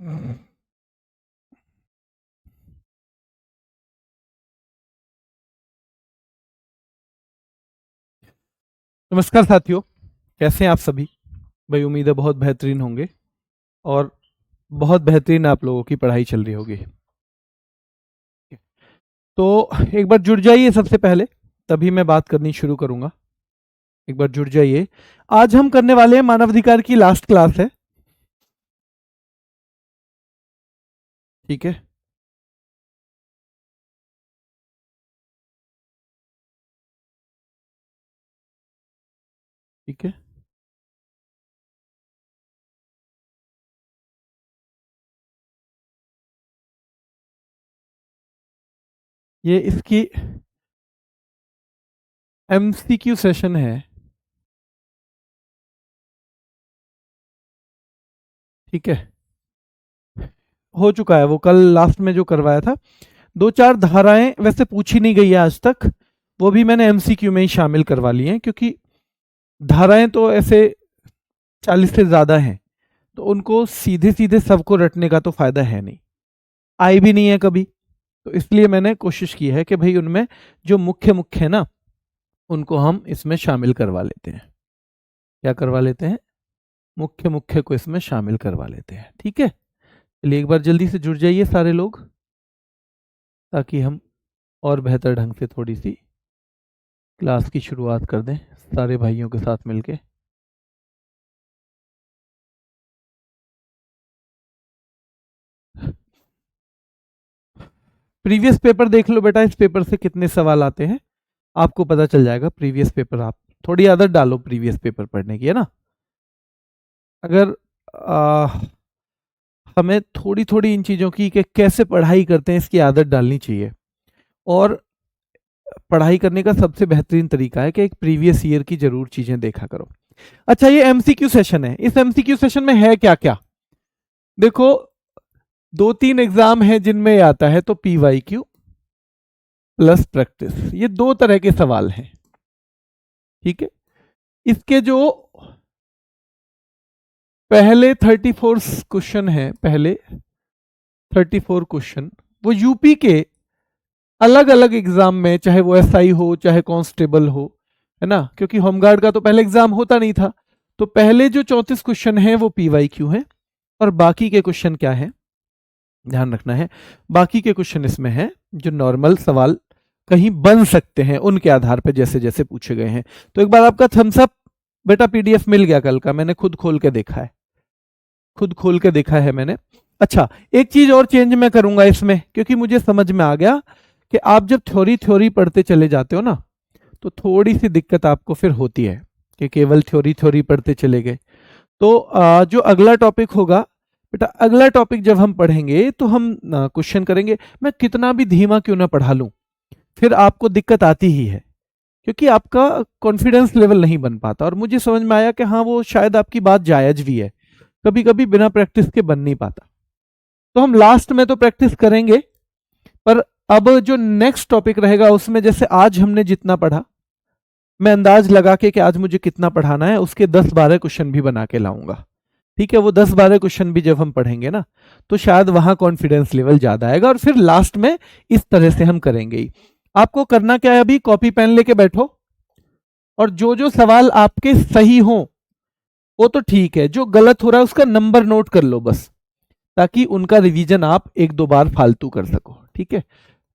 नमस्कार साथियों, कैसे हैं आप सभी। भाई उम्मीद है बहुत बेहतरीन होंगे और बहुत बेहतरीन आप लोगों की पढ़ाई चल रही होगी। तो एक बार जुड़ जाइए सबसे पहले, तभी मैं बात करनी शुरू करूंगा। एक बार जुड़ जाइए। आज हम करने वाले हैं मानवाधिकार की लास्ट क्लास है, ठीक है। ठीक है, ये इसकी एमसीक्यू सेशन है, ठीक है। हो चुका है वो, कल लास्ट में जो करवाया था। दो चार धाराएं वैसे पूछी नहीं गई है आज तक, वो भी मैंने एमसीक्यू में ही शामिल करवा ली हैं, क्योंकि धाराएं तो ऐसे 40 से ज्यादा हैं, तो उनको सीधे सीधे सबको रटने का तो फायदा है नहीं, आई भी नहीं है कभी। तो इसलिए मैंने कोशिश की है कि भाई उनमें जो मुख्य मुख्य है ना, उनको हम इसमें शामिल करवा लेते हैं। क्या करवा लेते हैं? मुख्य मुख्य को इसमें शामिल करवा लेते हैं, ठीक है। चलिए एक बार जल्दी से जुड़ जाइए सारे लोग, ताकि हम और बेहतर ढंग से थोड़ी सी क्लास की शुरुआत कर दें सारे भाइयों के साथ मिलके। प्रीवियस पेपर देख लो बेटा, इस पेपर से कितने सवाल आते हैं आपको पता चल जाएगा। प्रीवियस पेपर आप थोड़ी आदत डालो प्रीवियस पेपर पढ़ने की, है ना। अगर हमें थोड़ी थोड़ी इन चीज़ों की कि कैसे पढ़ाई करते हैं इसकी आदत डालनी चाहिए। और पढ़ाई करने का सबसे बेहतरीन तरीका है कि एक प्रीवियस ईयर की जरूर चीजें देखा करो। अच्छा, ये एमसीक्यू सेशन है, इस एमसीक्यू सेशन में है क्या क्या देखो। दो तीन एग्जाम है जिनमें आता है, तो पीवाईक्यू प्लस प्रैक्टिस, ये दो तरह के सवाल हैं, ठीक है। इसके जो पहले 34 क्वेश्चन है, पहले 34 क्वेश्चन वो यूपी के अलग अलग एग्जाम में, चाहे वो एसआई हो चाहे कांस्टेबल हो, है ना, क्योंकि होमगार्ड का तो पहले एग्जाम होता नहीं था। तो पहले जो 34 क्वेश्चन है वो पीवाईक्यू है, और बाकी के क्वेश्चन क्या है ध्यान रखना है। बाकी के क्वेश्चन इसमें है जो नॉर्मल सवाल कहीं बन सकते हैं, उनके आधार पर जैसे जैसे पूछे गए हैं। तो एक बार आपका थम्स अप बेटा, पीडीएफ मिल गया कल का, मैंने खुद खोल के देखा है, खुद खोल के देखा है मैंने। अच्छा, एक चीज और चेंज मैं करूंगा इसमें, क्योंकि मुझे समझ में आ गया कि आप जब थ्योरी थ्योरी पढ़ते चले जाते हो ना, तो थोड़ी सी दिक्कत आपको फिर होती है कि केवल थ्योरी थ्योरी पढ़ते चले गए। तो जो अगला टॉपिक होगा बेटा, अगला टॉपिक जब हम पढ़ेंगे तो हम क्वेश्चन करेंगे। मैं कितना भी धीमा क्यों ना पढ़ा लूं, फिर आपको दिक्कत आती ही है, क्योंकि आपका कॉन्फिडेंस लेवल नहीं बन पाता। और मुझे समझ में आया कि हाँ, वो शायद आपकी बात जायज भी है, कभी कभी बिना प्रैक्टिस के बन नहीं पाता। तो हम लास्ट में तो प्रैक्टिस करेंगे, पर अब जो नेक्स्ट टॉपिक रहेगा उसमें जैसे आज हमने जितना पढ़ा, मैं अंदाज लगा के कि आज मुझे कितना पढ़ाना है, उसके 10-12 क्वेश्चन भी बना के लाऊंगा, ठीक है। वो 10-12 क्वेश्चन भी जब हम पढ़ेंगे ना, तो शायद वहां कॉन्फिडेंस लेवल ज्यादा आएगा, और फिर लास्ट में इस तरह से हम करेंगे ही। आपको करना क्या है, अभी कॉपी पेन लेके बैठो, और जो जो सवाल आपके सही हो वो तो ठीक है, जो गलत हो रहा है उसका नंबर नोट कर लो बस, ताकि उनका रिवीजन आप एक दो बार फालतू कर सको, ठीक है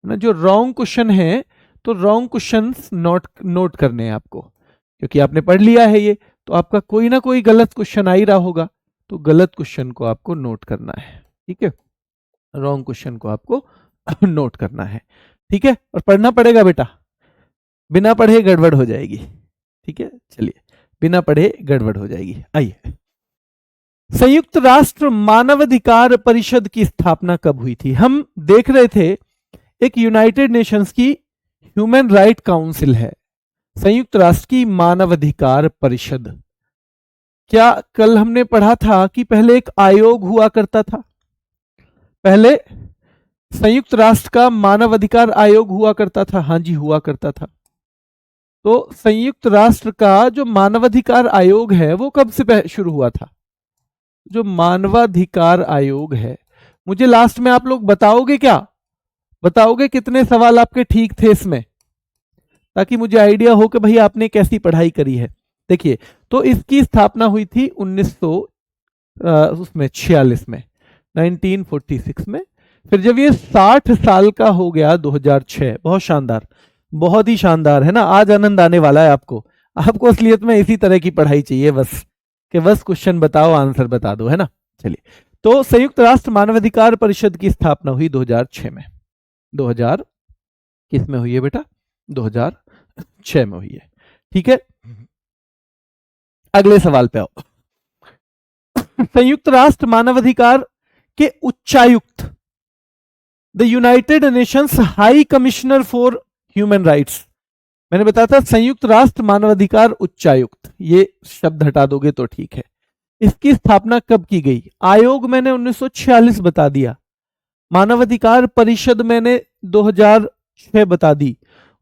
ना। जो रॉन्ग क्वेश्चन है, तो रॉन्ग क्वेश्चन नोट करने हैं आपको, क्योंकि आपने पढ़ लिया है ये, तो आपका कोई ना कोई गलत क्वेश्चन आ ही रहा होगा, तो गलत क्वेश्चन को आपको नोट करना है, ठीक है। रॉन्ग क्वेश्चन को आपको नोट करना है, ठीक है। और पढ़ना पड़ेगा बेटा, बिना पढ़े गड़बड़ हो जाएगी, ठीक है। चलिए, बिना पढ़े गड़बड़ हो जाएगी। आइए, संयुक्त राष्ट्र मानवाधिकार परिषद की स्थापना कब हुई थी? हम देख रहे थे एक यूनाइटेड नेशंस की ह्यूमन राइट काउंसिल है, संयुक्त राष्ट्र की मानवाधिकार परिषद। क्या कल हमने पढ़ा था कि पहले एक आयोग हुआ करता था? पहले संयुक्त राष्ट्र का मानवाधिकार आयोग हुआ करता था, हाँ जी हुआ करता था। तो संयुक्त राष्ट्र का जो मानवाधिकार आयोग है वो कब से शुरू हुआ था? जो मानवाधिकार आयोग है, मुझे लास्ट में आप लोग बताओगे क्या, बताओगे कितने सवाल आपके ठीक थे इसमें, ताकि मुझे आइडिया हो कि भाई आपने कैसी पढ़ाई करी है। देखिए, तो इसकी स्थापना हुई थी 1946 में, 1946 में। फिर जब ये 60 साल का हो गया 2006, बहुत शानदार, बहुत ही शानदार है ना, आज आनंद आने वाला है आपको। आपको असलियत में इसी तरह की पढ़ाई चाहिए बस, कि बस क्वेश्चन बताओ आंसर बता दो, है ना। चलिए, तो संयुक्त राष्ट्र मानवाधिकार परिषद की स्थापना हुई 2006 में। 2000 किस में हुई है बेटा, 2006 में हुई है, ठीक है। अगले सवाल पे आओ। संयुक्त राष्ट्र मानवाधिकार के उच्चायुक्त, the United Nations high commissioner for human rights, मैंने बताया था संयुक्त राष्ट्र मानवाधिकार उच्चायुक्त, ये शब्द हटा दोगे तो ठीक है। इसकी स्थापना कब की गई, आयोग मैंने 1946 बता दिया, मानवाधिकार परिषद मैंने 2006 बता दी,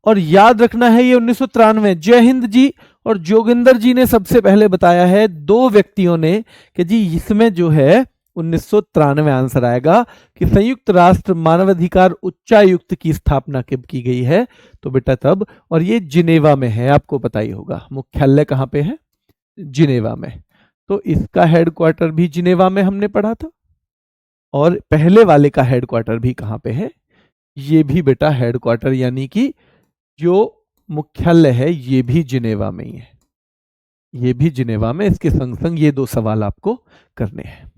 और याद रखना है ये 1993, जय हिंद जी और जोगिंदर जी ने सबसे पहले बताया है, दो व्यक्तियों ने, कि जी इसमें जो है 1993 आंसर आएगा कि संयुक्त राष्ट्र मानवाधिकार उच्चायुक्त की स्थापना कब की गई है, तो बेटा तब, और ये जिनेवा में है, आपको पता ही होगा। मुख्यालय कहां पे है, जिनेवा में, तो इसका हेडक्वार्टर भी जिनेवा में हमने पढ़ा था, और पहले वाले का हेडक्वार्टर भी कहां पे है, ये भी बेटा हेडक्वार्टर यानी कि जो मुख्यालय है ये भी जिनेवा में ही है, ये भी जिनेवा में। इसके संग संग ये दो सवाल आपको करने हैं,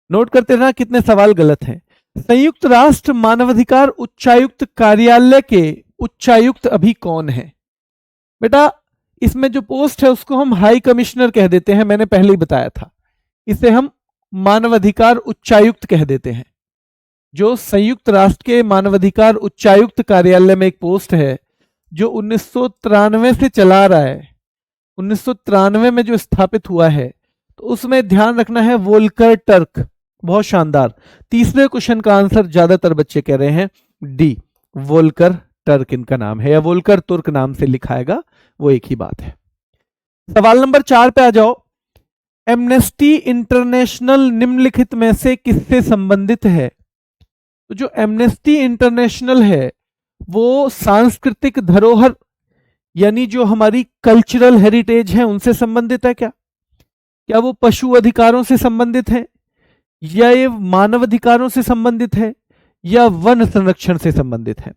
नोट करते रहना कितने सवाल गलत हैं। संयुक्त राष्ट्र मानवाधिकार उच्चायुक्त कार्यालय के उच्चायुक्त अभी कौन है बेटा, इसमें जो पोस्ट है उसको हम हाई कमिश्नर कह देते हैं, मैंने पहले ही बताया था, इसे हम मानवाधिकार उच्चायुक्त कह देते हैं। जो संयुक्त राष्ट्र के मानवाधिकार उच्चायुक्त कार्यालय में एक पोस्ट है जो 1993 से चला रहा है, 1993 में जो स्थापित हुआ है, तो उसमें ध्यान रखना है वोल्कर टर्क, बहुत शानदार। तीसरे क्वेश्चन का आंसर ज्यादातर बच्चे कह रहे हैं डी, वोल्कर टर्क इनका नाम है, या वोल्कर तुर्क नाम से लिखाएगा, वो एक ही बात है। सवाल नंबर 4 पे आ जाओ। एमनेस्टी इंटरनेशनल निम्नलिखित में से किससे संबंधित है, तो जो एमनेस्टी इंटरनेशनल है वो सांस्कृतिक धरोहर यानी जो हमारी कल्चरल हेरिटेज है उनसे संबंधित है क्या, क्या वो पशु अधिकारों से संबंधित है, या ये मानव अधिकारों से संबंधित है, या वन संरक्षण से संबंधित है।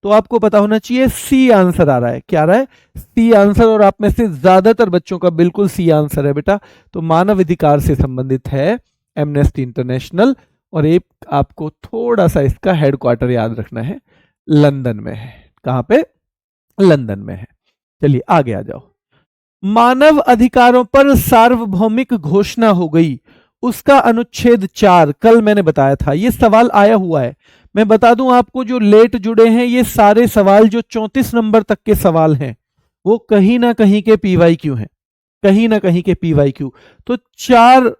तो आपको पता होना चाहिए सी आंसर आ रहा है, क्या आ रहा है, सी आंसर, और आप में से ज्यादातर बच्चों का बिल्कुल सी आंसर है बेटा। तो मानव अधिकार से संबंधित है एमनेस्टी इंटरनेशनल, और एक आपको थोड़ा सा इसका हेडक्वार्टर याद रखना है, लंदन में है। कहां पे, लंदन में है। चलिए आगे आ जाओ। मानव अधिकारों पर सार्वभौमिक घोषणा हो गई, उसका अनुच्छेद 4 कल मैंने बताया था, ये सवाल आया हुआ है। मैं बता दूं आपको, जो लेट जुड़े हैं ये सारे सवाल जो 34 नंबर तक के सवाल हैं वो कहीं ना कहीं के पीवाईक्यू हैं, कहीं ना कहीं के पीवाईक्यू। तो 4,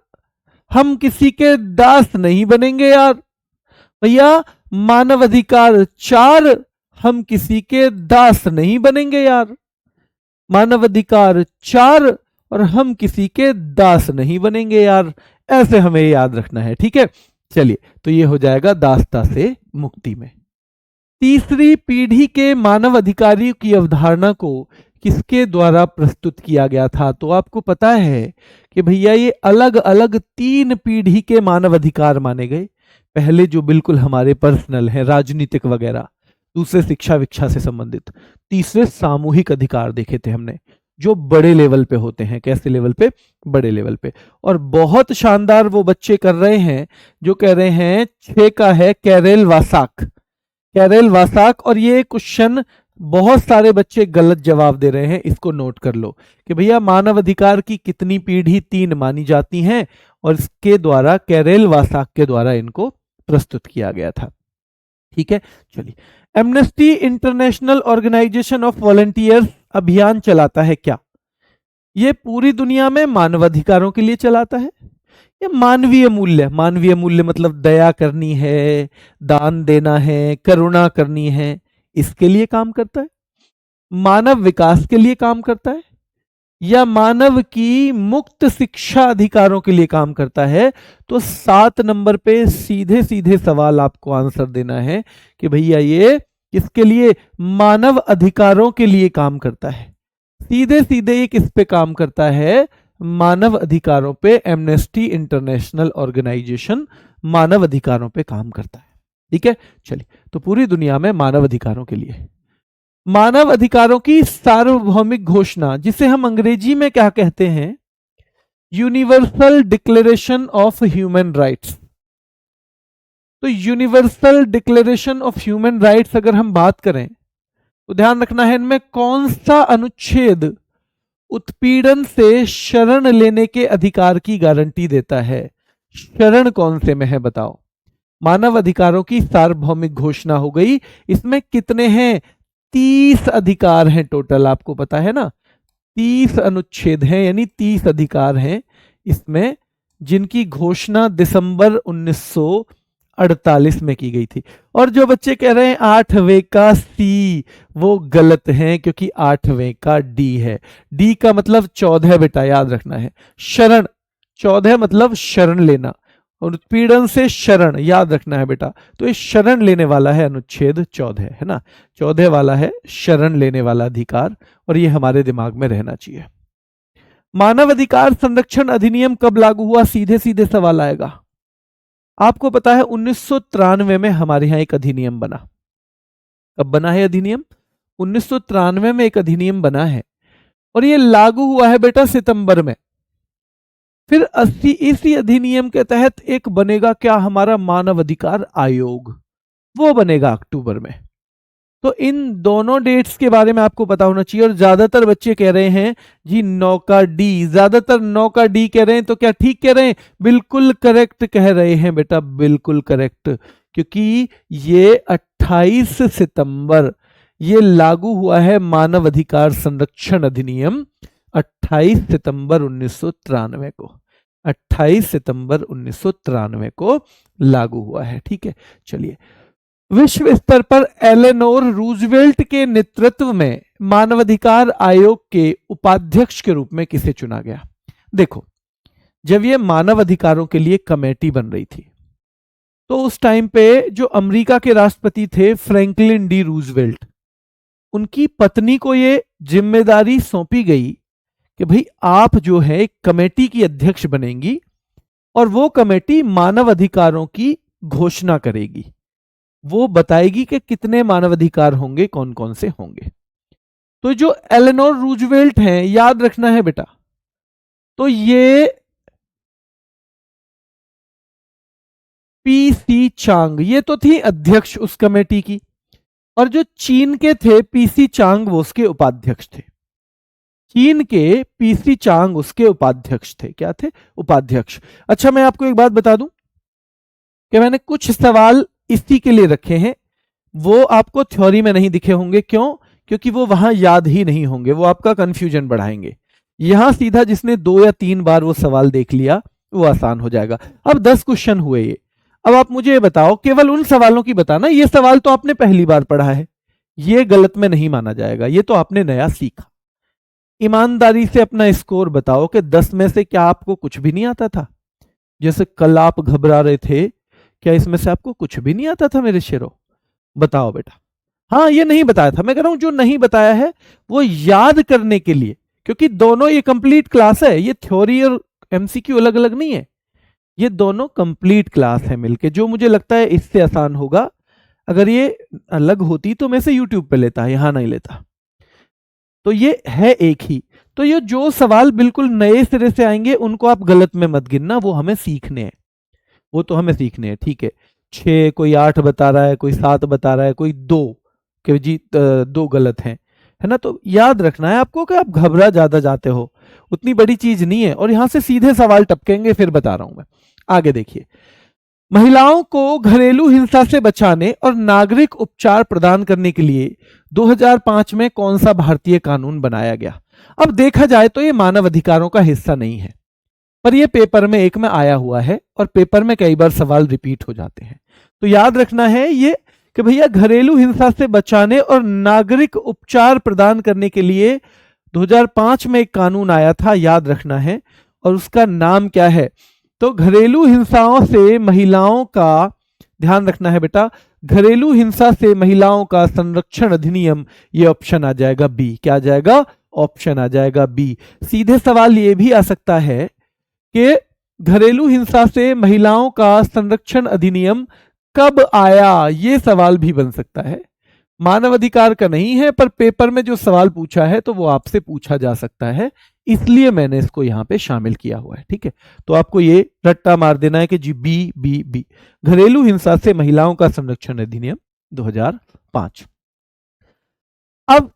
हम किसी के दास नहीं बनेंगे यार भैया, मानवाधिकार 4, हम किसी के दास नहीं बनेंगे यार, मानवाधिकार 4 और हम किसी के दास नहीं बनेंगे यार, ऐसे हमें याद रखना है, ठीक है। चलिए, तो ये हो जाएगा दासता से मुक्ति में। तीसरी पीढ़ी के मानव अधिकारियों की अवधारणा को किसके द्वारा प्रस्तुत किया गया था, तो आपको पता है कि भैया ये अलग अलग 3 पीढ़ी के मानव अधिकार माने गए। पहले जो बिल्कुल हमारे पर्सनल हैं, राजनीतिक वगैरह, दूसरे शिक्षा विक्षा से संबंधित, तीसरे सामूहिक अधिकार देखे थे हमने जो बड़े लेवल पे होते हैं। कैसे लेवल पे, बड़े लेवल पे। और बहुत शानदार वो बच्चे कर रहे हैं जो कह रहे हैं 6 का है कैरेल वासाक, कैरेल वासाक, और ये क्वेश्चन बहुत सारे बच्चे गलत जवाब दे रहे हैं, इसको नोट कर लो कि भैया मानव अधिकार की कितनी पीढ़ी, 3 मानी जाती हैं, और इसके द्वारा कैरेल वासाक के द्वारा इनको प्रस्तुत किया गया था, ठीक है। चलिए, Amnesty International organisation of volunteers अभियान चलाता है क्या, ये पूरी दुनिया में मानवाधिकारों के लिए चलाता है, ये मानवीय मूल्य, मानवीय मूल्य मतलब दया करनी है, दान देना है, करुणा करनी है, इसके लिए काम करता है, मानव विकास के लिए काम करता है, या मानव की मुक्त शिक्षा अधिकारों के लिए काम करता है, तो 7 नंबर पे सीधे सीधे सवाल आपको आंसर देना है कि भैया ये किसके लिए, मानव अधिकारों के लिए काम करता है। सीधे सीधे ये किस पे काम करता है, मानव अधिकारों पे। एमनेस्टी इंटरनेशनल ऑर्गेनाइजेशन मानव अधिकारों पे काम करता है। ठीक है, चलिए, तो पूरी दुनिया में मानव अधिकारों के लिए, मानव अधिकारों की सार्वभौमिक घोषणा, जिसे हम अंग्रेजी में क्या कहते हैं, Universal Declaration of Human Rights. तो Universal Declaration of Human Rights अगर हम बात करें तो ध्यान रखना है इनमें कौन सा अनुच्छेद उत्पीड़न से शरण लेने के अधिकार की गारंटी देता है। शरण कौन से में है बताओ। मानव अधिकारों की सार्वभौमिक घोषणा हो गई, इसमें कितने हैं, 30 अधिकार हैं टोटल, आपको पता है ना, 30 अनुच्छेद हैं, यानी 30 अधिकार हैं इसमें, जिनकी घोषणा दिसंबर 1948 में की गई थी। और जो बच्चे कह रहे हैं 8वें का सी, वो गलत है, क्योंकि 8वें का डी है। डी का मतलब 14 बेटा, याद रखना है। शरण, 14 मतलब शरण लेना, और उत्पीड़न से शरण, याद रखना है बेटा। तो ये शरण लेने वाला है अनुच्छेद 14, है ना, 14 वाला है शरण लेने वाला अधिकार, और ये हमारे दिमाग में रहना चाहिए। मानव अधिकार संरक्षण अधिनियम कब लागू हुआ, सीधे सीधे सवाल आएगा। आपको पता है 1993 में हमारे यहाँ एक अधिनियम बना। कब बना है अधिनियम, 1993 में एक अधिनियम बना है, और ये लागू हुआ है बेटा सितंबर में। फिर इसी अधिनियम के तहत एक बनेगा क्या, हमारा मानव अधिकार आयोग, वो बनेगा अक्टूबर में। तो इन दोनों डेट्स के बारे में आपको पता होना चाहिए। और ज्यादातर बच्चे कह रहे हैं जी 9 का डी, ज्यादातर 9 का डी कह रहे हैं, तो क्या ठीक कह रहे हैं, बिल्कुल करेक्ट कह रहे हैं बेटा, बिल्कुल करेक्ट, क्योंकि ये 28 सितंबर ये लागू हुआ है मानव अधिकार संरक्षण अधिनियम, 28 सितंबर 1993 को, 28 सितंबर 1993 को लागू हुआ है। ठीक है, चलिए, विश्व स्तर पर एलेनोर रूजवेल्ट के नेतृत्व में मानवाधिकार आयोग के उपाध्यक्ष के रूप में किसे चुना गया। देखो, जब ये मानव अधिकारों के लिए कमेटी बन रही थी, तो उस टाइम पे जो अमेरिका के राष्ट्रपति थे फ्रैंकलिन डी रूजवेल्ट, उनकी पत्नी को ये जिम्मेदारी सौंपी गई कि भाई आप जो है एक कमेटी की अध्यक्ष बनेंगी, और वो कमेटी मानव अधिकारों की घोषणा करेगी, वो बताएगी कि कितने मानवाधिकार होंगे, कौन कौन से होंगे। तो जो एलेनोर रूजवेल्ट हैं, याद रखना है बेटा, तो ये पीसी चांग, ये तो थी अध्यक्ष उस कमेटी की, और जो चीन के थे पीसी चांग, वो उसके उपाध्यक्ष थे। चीन के पीसी चांग उसके उपाध्यक्ष थे, क्या थे, उपाध्यक्ष। अच्छा, मैं आपको एक बात बता दूं कि मैंने कुछ सवाल इसी के लिए रखे हैं, वो आपको थ्योरी में नहीं दिखे होंगे। क्यों, क्योंकि वो वहां याद ही नहीं होंगे, वो आपका कंफ्यूजन बढ़ाएंगे। यहां सीधा जिसने 2 या 3 बार वो सवाल देख लिया वो आसान हो जाएगा। अब 10 क्वेश्चन हुए ये। अब आप मुझे ये बताओ, केवल उन सवालों की बताना, ये सवाल तो आपने पहली बार पढ़ा है, ये गलत में नहीं माना जाएगा, ये तो आपने नया सीखा। ईमानदारी से अपना स्कोर बताओ कि 10 में से क्या आपको कुछ भी नहीं आता था। जैसे कल आप घबरा रहे थे, क्या इसमें से आपको कुछ भी नहीं आता था मेरे शेरों, बताओ बेटा। हाँ, ये नहीं बताया था, मैं कह रहा हूं जो नहीं बताया है वो याद करने के लिए, क्योंकि दोनों ये कंप्लीट क्लास है, ये थ्योरी और एमसीक्यू अलग अलग नहीं है, ये दोनों कंप्लीट क्लास है मिलके। जो मुझे लगता है इससे आसान होगा, अगर ये अलग होती तो मैं से यूट्यूब पे लेता, यहां नहीं लेता। तो ये है एक ही। तो ये जो सवाल बिल्कुल नए सिरे से आएंगे उनको आप गलत में मत गिनना, वो हमें सीखने हैं, वो तो हमें सीखने हैं। ठीक है, 6, कोई 8 बता रहा है, कोई 7 बता रहा है, कोई 2 कि जी 2 गलत हैं, है ना। तो याद रखना है आपको कि आप घबरा ज्यादा जाते हो, उतनी बड़ी चीज नहीं है। और यहां से सीधे सवाल टपकेंगे, फिर बता रहा हूं मैं। आगे देखिए, महिलाओं को घरेलू हिंसा से बचाने और नागरिक उपचार प्रदान करने के लिए 2005 में कौन सा भारतीय कानून बनाया गया। अब देखा जाए तो ये मानव अधिकारों का हिस्सा नहीं है, पर ये पेपर में एक में आया हुआ है, और पेपर में कई बार सवाल रिपीट हो जाते हैं। तो याद रखना है ये कि भैया घरेलू हिंसा से बचाने और नागरिक उपचार प्रदान करने के लिए 2005 में एक कानून आया था, याद रखना है, और उसका नाम क्या है? तो घरेलू हिंसाओं से महिलाओं का, ध्यान रखना है बेटा, घरेलू हिंसा से महिलाओं का संरक्षण अधिनियम, ये ऑप्शन आ जाएगा बी। क्या आ जाएगा? ऑप्शन आ जाएगा बी। सीधे सवाल ये भी आ सकता है कि घरेलू हिंसा से महिलाओं का संरक्षण अधिनियम कब आया, ये सवाल भी बन सकता है। मानव अधिकार का नहीं है, पर पेपर में जो सवाल पूछा है तो वो आपसे पूछा जा सकता है, इसलिए मैंने इसको यहां पे शामिल किया हुआ है। ठीक है, तो आपको ये रट्टा मार देना है कि जी बी बी बी, घरेलू हिंसा से महिलाओं का संरक्षण अधिनियम 2005। अब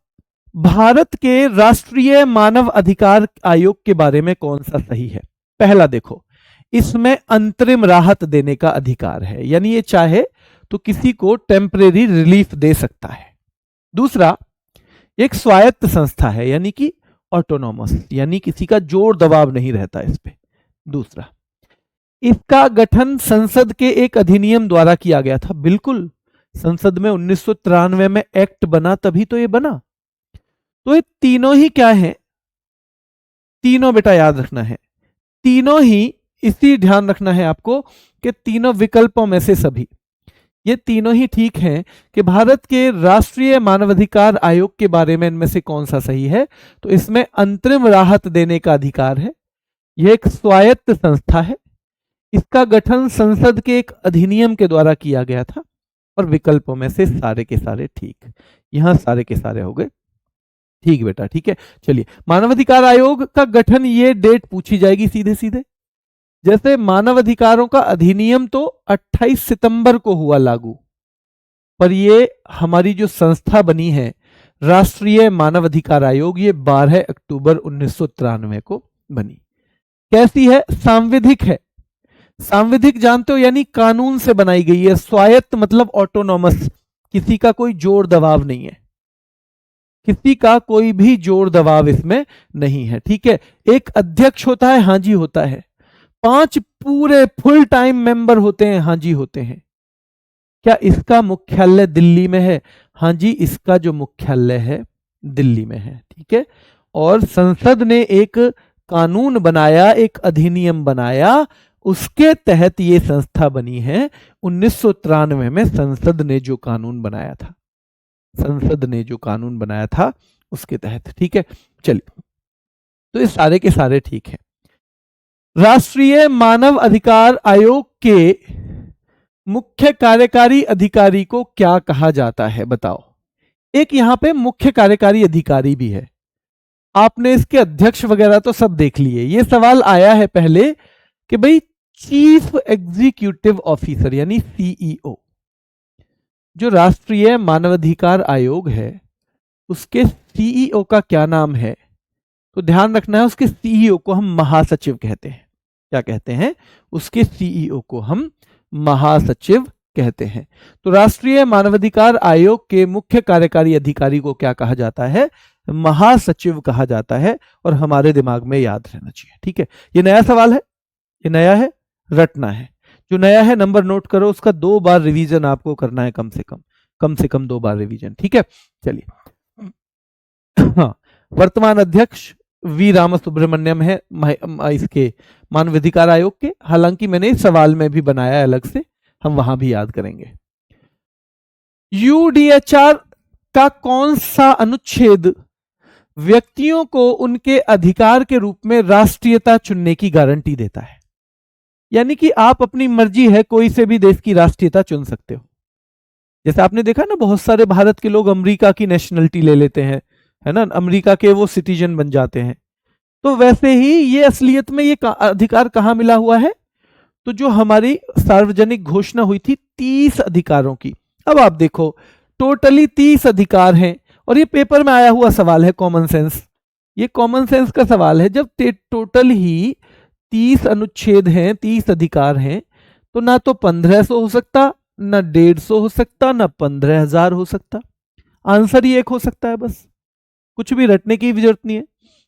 भारत के राष्ट्रीय मानव अधिकार आयोग के बारे में कौन सा सही है? पहला देखो, इसमें अंतरिम राहत देने का अधिकार है, यानी ये चाहे तो किसी को टेम्परेरी रिलीफ दे सकता है। दूसरा, एक स्वायत्त संस्था है, यानी कि ऑटोनॉमस, यानी किसी का जोर दबाव नहीं रहता इस पे। दूसरा, इसका गठन संसद के एक अधिनियम द्वारा किया गया था। बिल्कुल, संसद में 1993 में एक्ट बना, तभी तो ये बना। तो ये तीनों ही क्या है? तीनों बेटा याद रखना है, तीनों ही, इसी ध्यान रखना है आपको कि तीनों विकल्पों में से सभी, ये तीनों ही ठीक हैं कि भारत के राष्ट्रीय मानवाधिकार आयोग के बारे में इनमें से कौन सा सही है? तो इसमें अंतरिम राहत देने का अधिकार है, यह एक स्वायत्त संस्था है, इसका गठन संसद के एक अधिनियम के द्वारा किया गया था, और विकल्पों में से सारे के सारे ठीक। यहां सारे के सारे हो गए ठीक बेटा। ठीक है, चलिए, मानवाधिकार आयोग का गठन, ये डेट पूछी जाएगी सीधे सीधे। जैसे मानवाधिकारों का अधिनियम तो 28 सितंबर को हुआ लागू, पर ये हमारी जो संस्था बनी है राष्ट्रीय मानवाधिकार आयोग, ये 12 अक्टूबर 1993 को बनी। कैसी है? सांविधिक है। सांविधिक जानते हो, यानी कानून से बनाई गई है। स्वायत्त मतलब ऑटोनॉमस, किसी का कोई जोर दबाव नहीं है, किसी का कोई भी जोर दबाव इसमें नहीं है। ठीक है, एक अध्यक्ष होता है, हाँ जी होता है, 5 पूरे फुल टाइम मेंबर होते हैं, हाँ जी होते हैं। क्या इसका मुख्यालय दिल्ली में है? हाँ जी, इसका जो मुख्यालय है दिल्ली में है। ठीक है, और संसद ने एक कानून बनाया, एक अधिनियम बनाया, उसके तहत ये संस्था बनी है। 1993 में संसद ने जो कानून बनाया था, संसद ने जो कानून बनाया था उसके तहत। ठीक है, चलिए, तो ये सारे के सारे ठीक हैं। राष्ट्रीय मानव अधिकार आयोग के मुख्य कार्यकारी अधिकारी को क्या कहा जाता है? बताओ। एक यहां पे मुख्य कार्यकारी अधिकारी भी है, आपने इसके अध्यक्ष वगैरह तो सब देख लिए। ये सवाल आया है पहले कि भाई चीफ एग्जीक्यूटिव ऑफिसर यानी सीईओ, जो राष्ट्रीय मानवाधिकार आयोग है उसके सीईओ का क्या नाम है? तो ध्यान रखना है, उसके सीईओ को हम महासचिव कहते हैं। क्या कहते हैं? उसके सीईओ को हम महासचिव कहते हैं। तो राष्ट्रीय मानवाधिकार आयोग के मुख्य कार्यकारी अधिकारी को क्या कहा जाता है? महासचिव कहा जाता है, और हमारे दिमाग में याद रहना चाहिए। ठीक है, ये नया सवाल है, ये नया है, रटना है। जो नया है नंबर नोट करो, उसका 2 बार रिवीजन आपको करना है, कम से कम 2 बार रिवीजन। ठीक है, चलिए। हाँ, वर्तमान अध्यक्ष वी रामसुब्रमण्यम है इसके मानवाधिकार आयोग के। हालांकि मैंने इस सवाल में भी बनाया है अलग से, हम वहां भी याद करेंगे। यूडीएचआर का कौन सा अनुच्छेद व्यक्तियों को उनके अधिकार के रूप में राष्ट्रीयता चुनने की गारंटी देता है? यानी कि आप अपनी मर्जी है कोई से भी देश की राष्ट्रीयता चुन सकते हो। जैसे आपने देखा ना, बहुत सारे भारत के लोग अमेरिका की नेशनलिटी ले लेते हैं, है ना, अमेरिका के वो सिटीजन बन जाते हैं। तो वैसे ही ये असलियत में ये अधिकार कहां मिला हुआ है? तो जो हमारी सार्वजनिक घोषणा हुई थी 30 अधिकारों की। अब आप देखो, टोटली 30 अधिकार हैं, और ये पेपर में आया हुआ सवाल है, कॉमन सेंस, ये कॉमन सेंस का सवाल है। जब टोटल ही 30 अनुच्छेद हैं, 30 अधिकार हैं, तो ना तो 1500 हो सकता, ना 150 हो सकता, ना 15,000 हो सकता। आंसर ही एक हो सकता है बस, कुछ भी रटने की भी जरूरत नहीं है।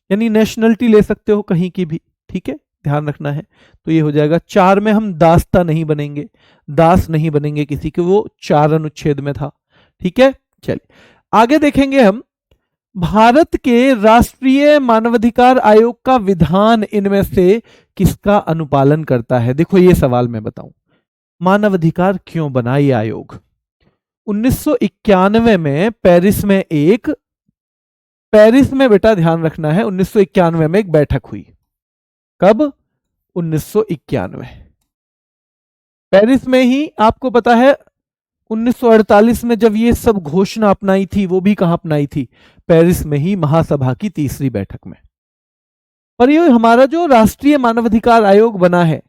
यानी नेशनलिटी ले सकते हो कहीं की भी। ठीक है, ध्यान रखना है। तो ये हो जाएगा 4 में हम दास्ता नहीं बनेंगे, दास नहीं बनेंगे किसी के, वो 4 अनुच्छेद में था। ठीक है, चलिए आगे देखेंगे हम। भारत के राष्ट्रीय मानवाधिकार आयोग का विधान इनमें से किसका अनुपालन करता है? देखो ये सवाल मैं बताऊं, मानवाधिकार क्यों बना ये आयोग? 1991 में पेरिस में बेटा ध्यान रखना है, 1991 में एक बैठक हुई। कब? 1991 पेरिस में ही। आपको पता है 1948 में जब ये सब घोषणा अपनाई थी, वो भी कहां अपनाई थी? पेरिस में ही, महासभा की तीसरी बैठक में। पर ये हमारा जो राष्ट्रीय मानवाधिकार आयोग बना है,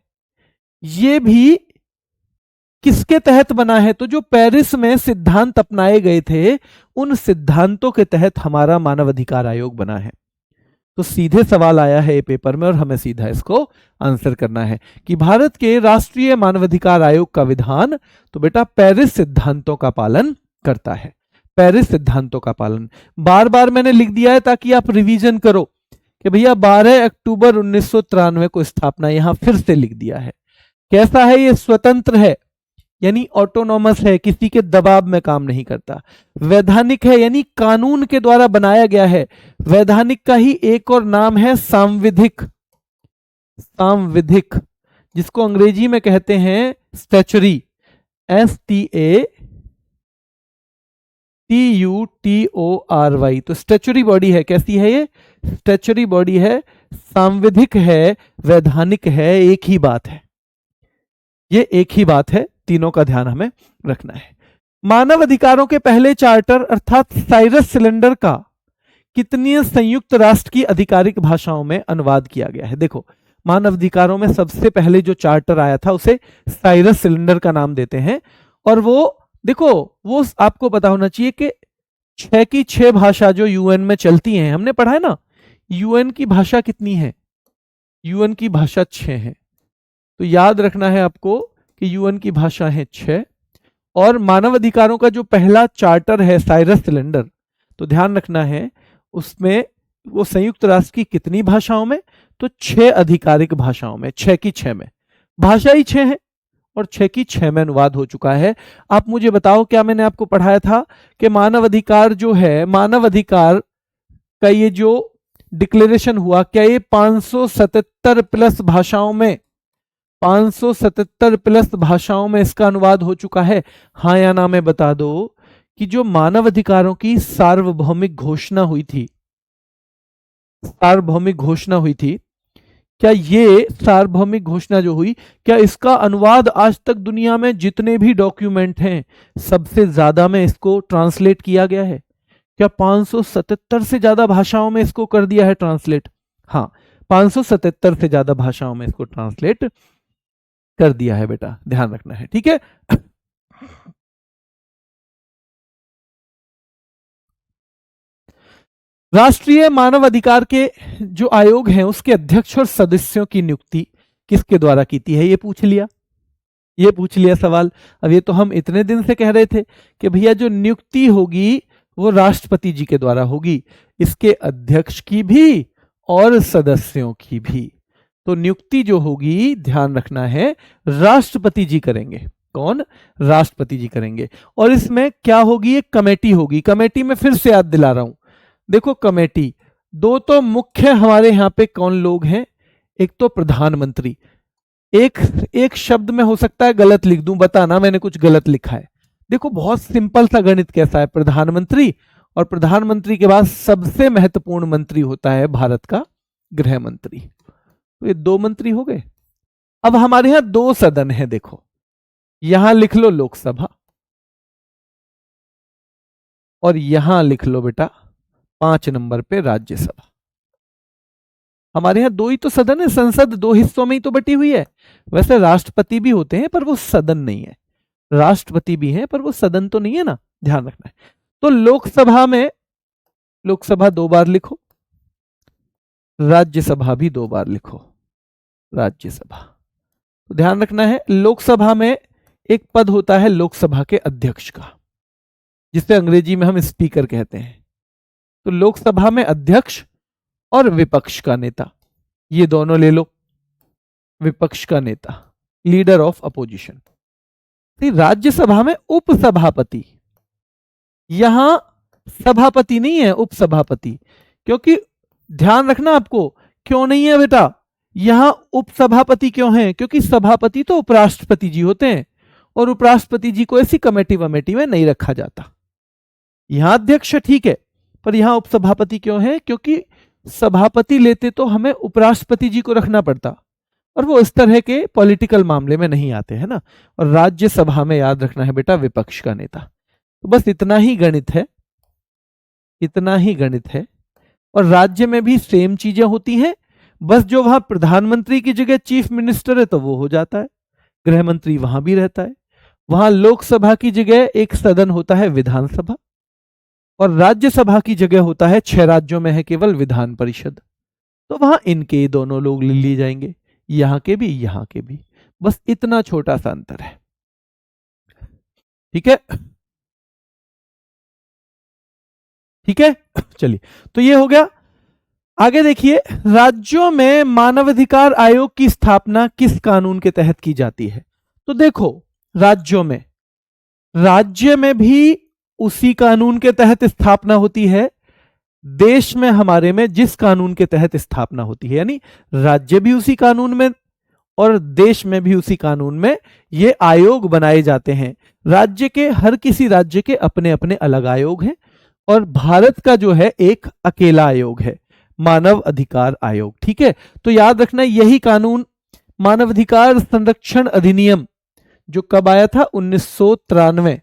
ये भी किसके तहत बना है? तो जो पेरिस में सिद्धांत अपनाए गए थे, उन सिद्धांतों के तहत हमारा मानवाधिकार आयोग बना है। तो सीधे सवाल आया है पेपर में और हमें सीधा इसको आंसर करना है कि भारत के राष्ट्रीय मानवाधिकार आयोग का विधान तो बेटा पेरिस सिद्धांतों का पालन करता है। पेरिस सिद्धांतों का पालन बार बार मैंने लिख दिया है ताकि आप रिवीजन करो कि भैया 12 अक्टूबर 1993 को स्थापना, यहां फिर से लिख दिया है। कैसा है? ये स्वतंत्र है यानी ऑटोनॉमस है, किसी के दबाव में काम नहीं करता। वैधानिक है यानी कानून के द्वारा बनाया गया है। वैधानिक का ही एक और नाम है सांविधिक। सांविधिक जिसको अंग्रेजी में कहते हैं स्टैचुरी, STATUTORY। तो स्टैचुरी बॉडी है। कैसी है ये? स्टैचुरी बॉडी है, सांविधिक है, वैधानिक है, एक ही बात है। ये एक ही बात है, तीनों का ध्यान हमें रखना है। मानव अधिकारों के पहले चार्टर अर्थात साइरस सिलेंडर का कितनी संयुक्त राष्ट्र की आधिकारिक भाषाओं में अनुवाद किया गया है? देखो मानव अधिकारों में सबसे पहले जो चार्टर आया था उसे साइरस सिलेंडर का नाम देते हैं। और वो देखो, वो आपको पता होना चाहिए कि 6 की 6 भाषा जो यूएन में चलती हैं, हमने पढ़ा है ना, यूएन की भाषा कितनी है? यूएन की भाषा 6 है। तो याद रखना है आपको कि यूएन की भाषा है 6। और मानव अधिकारों का जो पहला चार्टर है साइरस सिलेंडर, तो ध्यान रखना है उसमें वो संयुक्त राष्ट्र की कितनी भाषाओं में? तो 6 आधिकारिक भाषाओं में, 6 की 6 में। भाषा ही 6 है और 6 की 6 में अनुवाद हो चुका है। आप मुझे बताओ, क्या मैंने आपको पढ़ाया था कि मानव अधिकार जो है, मानव अधिकार का ये जो डिक्लेरेशन हुआ, क्या ये 577 प्लस भाषाओं में, 577 प्लस भाषाओं में इसका अनुवाद हो चुका है? हाँ या ना में बता दो कि जो मानव अधिकारों की सार्वभौमिक घोषणा हुई थी, सार्वभौमिक घोषणा हुई थी, क्या ये सार्वभौमिक घोषणा जो हुई, क्या इसका अनुवाद आज तक दुनिया में जितने भी डॉक्यूमेंट हैं सबसे ज्यादा में इसको ट्रांसलेट किया गया है? क्या 577 से ज्यादा भाषाओं में इसको कर दिया है ट्रांसलेट? हाँ, 577 से ज्यादा भाषाओं में इसको ट्रांसलेट कर दिया है बेटा, ध्यान रखना है। ठीक है। राष्ट्रीय मानव अधिकार के जो आयोग हैं उसके अध्यक्ष और सदस्यों की नियुक्ति किसके द्वारा की है? ये पूछ लिया सवाल। अब ये तो हम इतने दिन से कह रहे थे कि भैया जो नियुक्ति होगी वो राष्ट्रपति जी के द्वारा होगी, इसके अध्यक्ष की भी और सदस्यों की भी। तो नियुक्ति जो होगी, ध्यान रखना है, राष्ट्रपति जी करेंगे। कौन? राष्ट्रपति जी करेंगे। और इसमें क्या होगी? एक कमेटी होगी। कमेटी में फिर से याद दिला रहा हूं, देखो कमेटी दो तो मुख्य हमारे यहां पे कौन लोग हैं? एक तो प्रधानमंत्री। एक शब्द में हो सकता है गलत लिख दूं, बताना मैंने कुछ गलत लिखा है। देखो बहुत सिंपल सा गणित कैसा है, प्रधानमंत्री, और प्रधानमंत्री के बाद सबसे महत्वपूर्ण मंत्री होता है भारत का गृह मंत्री। तो ये 2 मंत्री हो गए। अब हमारे यहां 2 सदन है, देखो यहां लिख लो लोकसभा और यहां लिख लो बेटा 5 नंबर पे राज्यसभा। हमारे यहां 2 ही तो सदन है, संसद 2 हिस्सों में ही तो बटी हुई है। वैसे राष्ट्रपति भी होते हैं पर वो सदन नहीं है, राष्ट्रपति भी हैं पर वो सदन तो नहीं है ना, ध्यान रखना है। तो लोकसभा में, लोकसभा 2 बार लिखो, राज्यसभा भी 2 बार लिखो, राज्यसभा। तो ध्यान रखना है लोकसभा में एक पद होता है लोकसभा के अध्यक्ष का, जिसे अंग्रेजी में हम स्पीकर कहते हैं। तो लोकसभा में अध्यक्ष और विपक्ष का नेता, ये दोनों ले लो। विपक्ष का नेता, लीडर ऑफ अपोजिशन। राज्यसभा में उपसभापति, यहां सभापति नहीं है, उपसभापति। क्योंकि ध्यान रखना आपको, क्यों नहीं है बेटा यहां उपसभापति क्यों है? क्योंकि सभापति तो उपराष्ट्रपति जी होते हैं और उपराष्ट्रपति जी को ऐसी कमेटी वमेटी में नहीं रखा जाता। यहां अध्यक्ष ठीक है, पर यहां उपसभापति क्यों है? क्योंकि सभापति लेते तो हमें उपराष्ट्रपति जी को रखना पड़ता, और वो इस तरह के पॉलिटिकल मामले में नहीं आते हैं ना। और राज्यसभा में याद रखना है बेटा विपक्ष का नेता। तो बस इतना ही गणित है, इतना ही गणित है। और राज्य में भी सेम चीजें होती हैं, बस जो वहां प्रधानमंत्री की जगह चीफ मिनिस्टर है तो वो हो जाता है, गृह मंत्री वहां भी रहता है। वहां लोकसभा की जगह एक सदन होता है विधानसभा, और राज्यसभा की जगह होता है 6 राज्यों में है केवल विधान परिषद। तो वहां इनके दोनों लोग ले लिए जाएंगे, यहां के भी यहां के भी, बस इतना छोटा सा अंतर है। ठीक है, ठीक है, चलिए तो ये हो गया। आगे देखिए, राज्यों में मानवाधिकार आयोग की स्थापना किस कानून के तहत की जाती है? तो देखो, राज्यों में, राज्य में भी उसी कानून के तहत स्थापना होती है देश में हमारे में जिस कानून के तहत स्थापना होती है, यानी राज्य भी उसी कानून में और देश में भी उसी कानून में ये आयोग बनाए जाते हैं। राज्य के, हर किसी राज्य के अपने अपने अलग आयोग हैं, और भारत का जो है एक अकेला आयोग है, मानव अधिकार आयोग। ठीक है, तो याद रखना यही कानून, मानव अधिकार संरक्षण अधिनियम, जो कब आया था? 1993,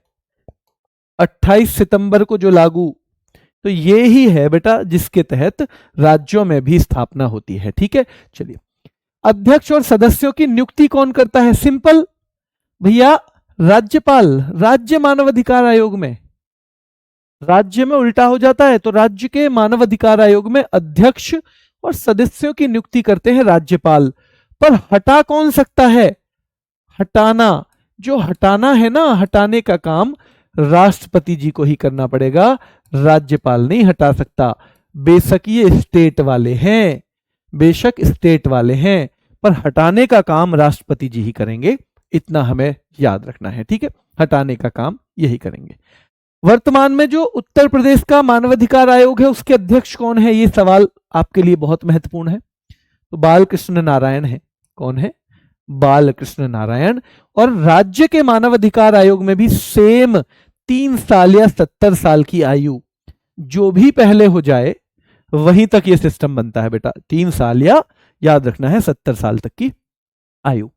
28 सितंबर को जो लागू, तो ये ही है बेटा जिसके तहत राज्यों में भी स्थापना होती है। ठीक है, चलिए, अध्यक्ष और सदस्यों की नियुक्ति कौन करता है? सिंपल भैया, राज्यपाल। राज्य मानवाधिकार आयोग में, राज्य में उल्टा हो जाता है, तो राज्य के मानवाधिकार आयोग में अध्यक्ष और सदस्यों की नियुक्ति करते हैं राज्यपाल। पर हटा कौन सकता है? हटाना, जो हटाना है ना, हटाने का काम राष्ट्रपति जी को ही करना पड़ेगा, राज्यपाल नहीं हटा सकता। बेशक ये स्टेट वाले हैं, बेशक स्टेट वाले हैं, पर हटाने का काम राष्ट्रपति जी ही करेंगे, इतना हमें याद रखना है। ठीक है, हटाने का काम यही करेंगे। वर्तमान में जो उत्तर प्रदेश का मानवाधिकार आयोग है उसके अध्यक्ष कौन है? ये सवाल आपके लिए बहुत महत्वपूर्ण है। तो बालकृष्ण नारायण है। कौन है? बालकृष्ण नारायण। और राज्य के मानवाधिकार आयोग में भी सेम 3 साल या 70 साल की आयु, जो भी पहले हो जाए वहीं तक ये सिस्टम बनता है बेटा। 3 साल या याद रखना है 70 साल तक की आयु।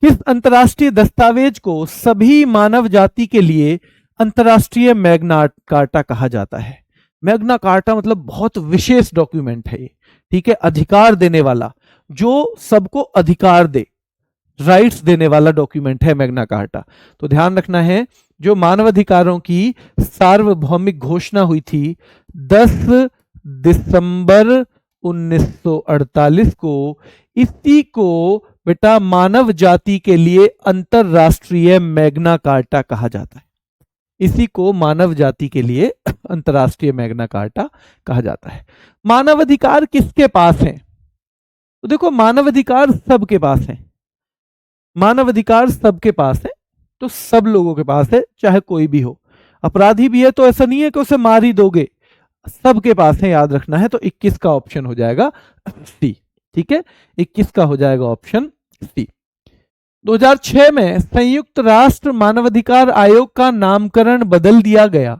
किस अंतर्राष्ट्रीय दस्तावेज को सभी मानव जाति के लिए अंतर्राष्ट्रीय मैग्ना कार्टा कहा जाता है? मैग्ना कार्टा मतलब बहुत विशेष डॉक्यूमेंट है ये। ठीक है, अधिकार देने वाला, जो सबको अधिकार दे, राइट्स देने वाला डॉक्यूमेंट है मैग्ना कार्टा। तो ध्यान रखना है, जो मानवाधिकारों की सार्वभौमिक घोषणा हुई थी 10 दिसंबर 1948 को, इसी को बेटा मानव जाति के लिए अंतरराष्ट्रीय मैग्ना कार्टा कहा जाता है। इसी को मानव जाति के लिए अंतरराष्ट्रीय मैग्ना कार्टा कहा जाता है। मानवाधिकार किसके पास है? तो देखो, मानवाधिकार सबके पास है, मानवाधिकार सबके पास है, तो सब लोगों के पास है, चाहे कोई भी हो। अपराधी भी है तो ऐसा नहीं है कि उसे मार ही दोगे, सबके पास है, याद रखना है। तो 21 का ऑप्शन हो जाएगा सी। ठीक है, 21 का हो जाएगा ऑप्शन सी। 2006 में संयुक्त राष्ट्र मानवाधिकार आयोग का नामकरण बदल दिया गया,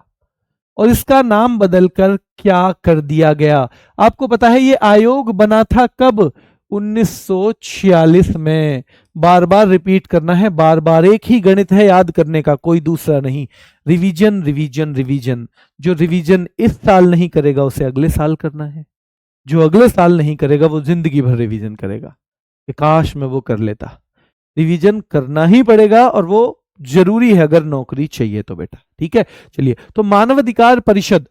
और इसका नाम बदलकर क्या कर दिया गया? आपको पता है ये आयोग बना था कब? 1946 में। बार बार रिपीट करना है, बार बार एक ही गणित है याद करने का, कोई दूसरा नहीं। Revision revision revision. जो रिवीजन इस साल नहीं करेगा उसे अगले साल करना है, जो अगले साल नहीं करेगा वो जिंदगी भर रिवीजन करेगा। काश में वो कर लेता। रिवीजन करना ही पड़ेगा, और वो जरूरी है अगर नौकरी चाहिए तो बेटा। ठीक है, चलिए, तो मानवाधिकार परिषद,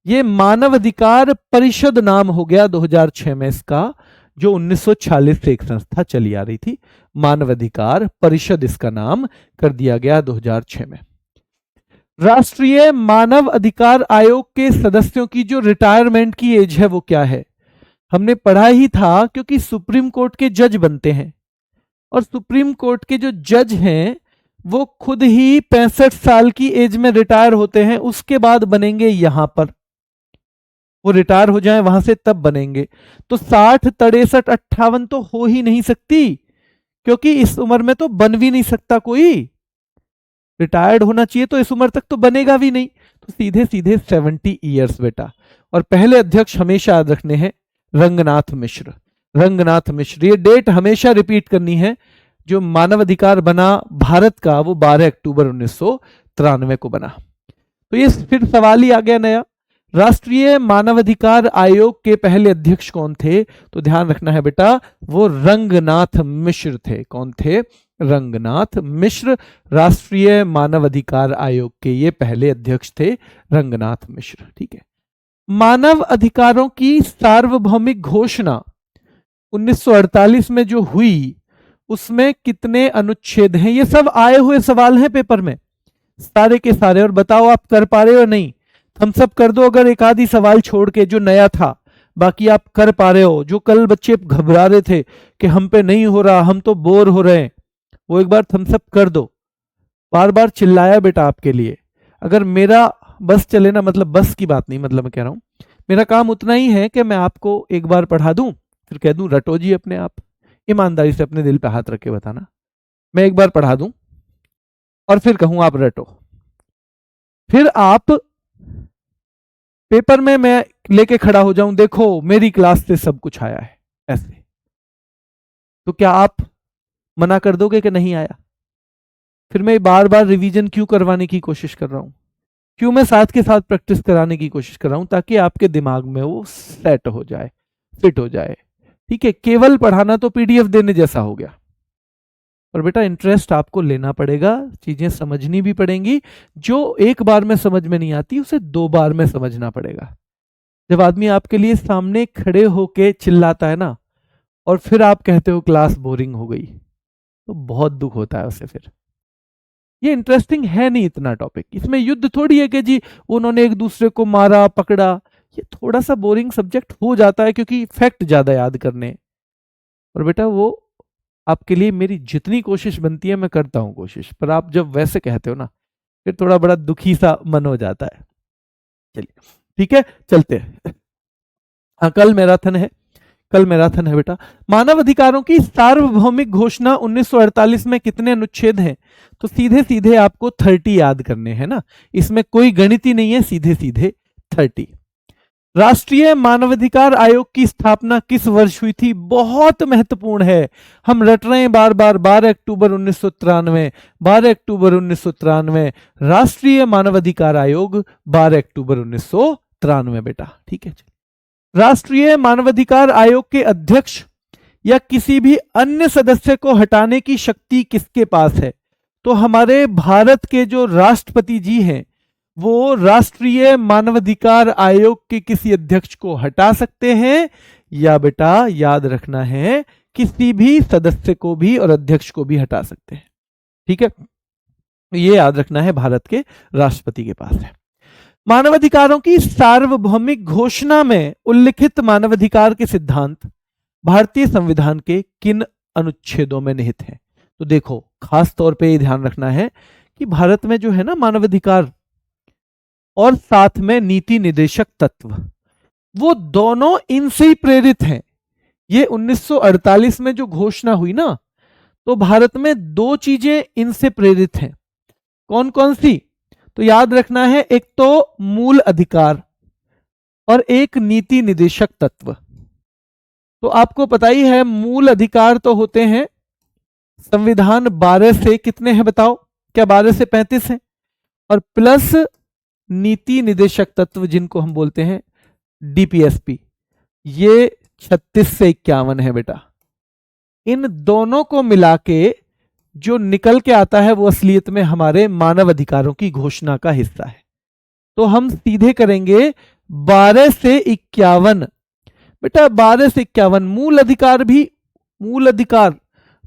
ये मानवाधिकार परिषद नाम हो गया 2006 में इसका, जो 1946 से एक संस्था चली आ रही थी, मानवाधिकार परिषद इसका नाम कर दिया गया 2006 में। राष्ट्रीय मानव अधिकार आयोग के सदस्यों की जो रिटायरमेंट की एज है वो क्या है? हमने पढ़ा ही था, क्योंकि सुप्रीम कोर्ट के जज बनते हैं, और सुप्रीम कोर्ट के जो जज हैं वो खुद ही 65 साल की एज में रिटायर होते हैं, उसके बाद बनेंगे यहां पर, वो रिटायर हो जाएं वहां से तब बनेंगे। तो 60, 63, 58 तो हो ही नहीं सकती, क्योंकि इस उम्र में तो बन भी नहीं सकता कोई, रिटायर्ड होना चाहिए तो इस उम्र तक तो बनेगा भी नहीं। तो सीधे सीधे 70 ईयर्स बेटा। और पहले अध्यक्ष हमेशा याद रखने हैं रंगनाथ मिश्र। रंगनाथ मिश्र, ये डेट हमेशा रिपीट करनी है। जो मानव अधिकार बना भारत का वो 12 अक्टूबर 1993 को बना। तो ये फिर सवाल ही आ गया नया, राष्ट्रीय मानवाधिकार आयोग के पहले अध्यक्ष कौन थे? तो ध्यान रखना है बेटा, वो रंगनाथ मिश्र थे। कौन थे? रंगनाथ मिश्र। राष्ट्रीय मानवाधिकार आयोग के ये पहले अध्यक्ष थे, रंगनाथ मिश्र। ठीक है। मानव अधिकारों की सार्वभौमिक घोषणा 1948 में जो हुई, उसमें कितने अनुच्छेद हैं? ये सब आए हुए सवाल हैं पेपर में सारे के सारे, और बताओ आप कर पा रहे हो नहीं? हम सब कर दो अगर एक आधी सवाल छोड़ के जो नया था, बाकी आप कर पा रहे हो। जो कल बच्चे घबरा रहे थे कि हम पे नहीं हो रहा, हम तो बोर हो रहे हैं, वो एक बार थम्स अप कर दो। बार बार चिल्लाया बेटा आपके लिए। अगर मेरा बस चले ना, मतलब बस की बात नहीं, मतलब मैं कह रहा हूं मेरा काम उतना ही है कि मैं आपको एक बार पढ़ा दूं, फिर कह दूं रटो जी अपने आप। ईमानदारी से अपने दिल पे हाथ रख के बताना। मैं एक बार पढ़ा दूं और फिर कहूं आप रटो, फिर आप पेपर में मैं लेके खड़ा हो जाऊं, देखो मेरी क्लास से सब कुछ आया है, ऐसे, तो क्या आप मना कर दोगे कि नहीं आया? फिर मैं बार बार रिवीजन क्यों करवाने की कोशिश कर रहा हूं? क्यों मैं साथ के साथ प्रैक्टिस कराने की कोशिश कर रहा हूं? ताकि आपके दिमाग में वो सेट हो जाए, फिट हो जाए। ठीक है। केवल पढ़ाना तो पीडीएफ देने जैसा हो गया। और बेटा इंटरेस्ट आपको लेना पड़ेगा, चीजें समझनी भी पड़ेंगी। जो एक बार में समझ में नहीं आती उसे 2 बार में समझना पड़ेगा। जब आदमी आपके लिए सामने खड़े होके चिल्लाता है ना, और फिर आप कहते हो क्लास बोरिंग हो गई, तो बहुत दुख होता है उसे। फिर ये इंटरेस्टिंग है नहीं इतना टॉपिक। इसमें युद्ध थोड़ी है कि जी उन्होंने एक दूसरे को मारा पकड़ा। ये थोड़ा सा बोरिंग सब्जेक्ट हो जाता है क्योंकि फैक्ट ज्यादा याद करने। और बेटा वो आपके लिए मेरी जितनी कोशिश बनती है मैं करता हूं कोशिश, पर आप जब वैसे कहते हो ना, फिर थोड़ा बड़ा दुखी सा मन हो जाता है। चलिए ठीक है, चलते हैं। हाँ, कल मैराथन है, कल मैराथन है बेटा। मानव अधिकारों की सार्वभौमिक घोषणा 1948 में कितने अनुच्छेद हैं? तो सीधे सीधे आपको 30 याद करने हैं ना, इसमें कोई गणित ही नहीं है, सीधे सीधे 30। राष्ट्रीय मानवाधिकार आयोग की स्थापना किस वर्ष हुई थी? बहुत महत्वपूर्ण है, हम रट रहे हैं बार बार। 12 अक्टूबर 1993, 12 अक्टूबर 1993। राष्ट्रीय मानवाधिकार आयोग 12 अक्टूबर 1993 बेटा। ठीक है। राष्ट्रीय मानवाधिकार आयोग के अध्यक्ष या किसी भी अन्य सदस्य को हटाने की शक्ति किसके पास है? तो हमारे भारत के जो राष्ट्रपति जी हैं, वो राष्ट्रीय मानवाधिकार आयोग के किसी अध्यक्ष को हटा सकते हैं, या बेटा याद रखना है किसी भी सदस्य को भी और अध्यक्ष को भी हटा सकते हैं। ठीक है, ये याद रखना है, भारत के राष्ट्रपति के पास है। मानवाधिकारों की सार्वभौमिक घोषणा में उल्लिखित मानवाधिकार के सिद्धांत भारतीय संविधान के किन अनुच्छेदों में निहित हैं? तो देखो खास तौर पे ये ध्यान रखना है कि भारत में जो है ना मानवाधिकार और साथ में नीति निदेशक तत्व, वो दोनों इनसे ही प्रेरित हैं। ये 1948 में जो घोषणा हुई ना, तो भारत में 2 चीजें इनसे प्रेरित हैं। कौन कौन सी? तो याद रखना है, एक तो मूल अधिकार और एक नीति निदेशक तत्व। तो आपको पता ही है मूल अधिकार तो होते हैं संविधान 12 से कितने हैं बताओ? क्या 12 से 35 हैं? और प्लस नीति निदेशक तत्व जिनको हम बोलते हैं डीपीएसपी, ये 36 से 51 है बेटा। इन दोनों को मिला के जो निकल के आता है वो असलियत में हमारे मानव अधिकारों की घोषणा का हिस्सा है। तो हम सीधे करेंगे 12 से 51 बेटा। 12 से 51 मूल अधिकार भी, मूल अधिकार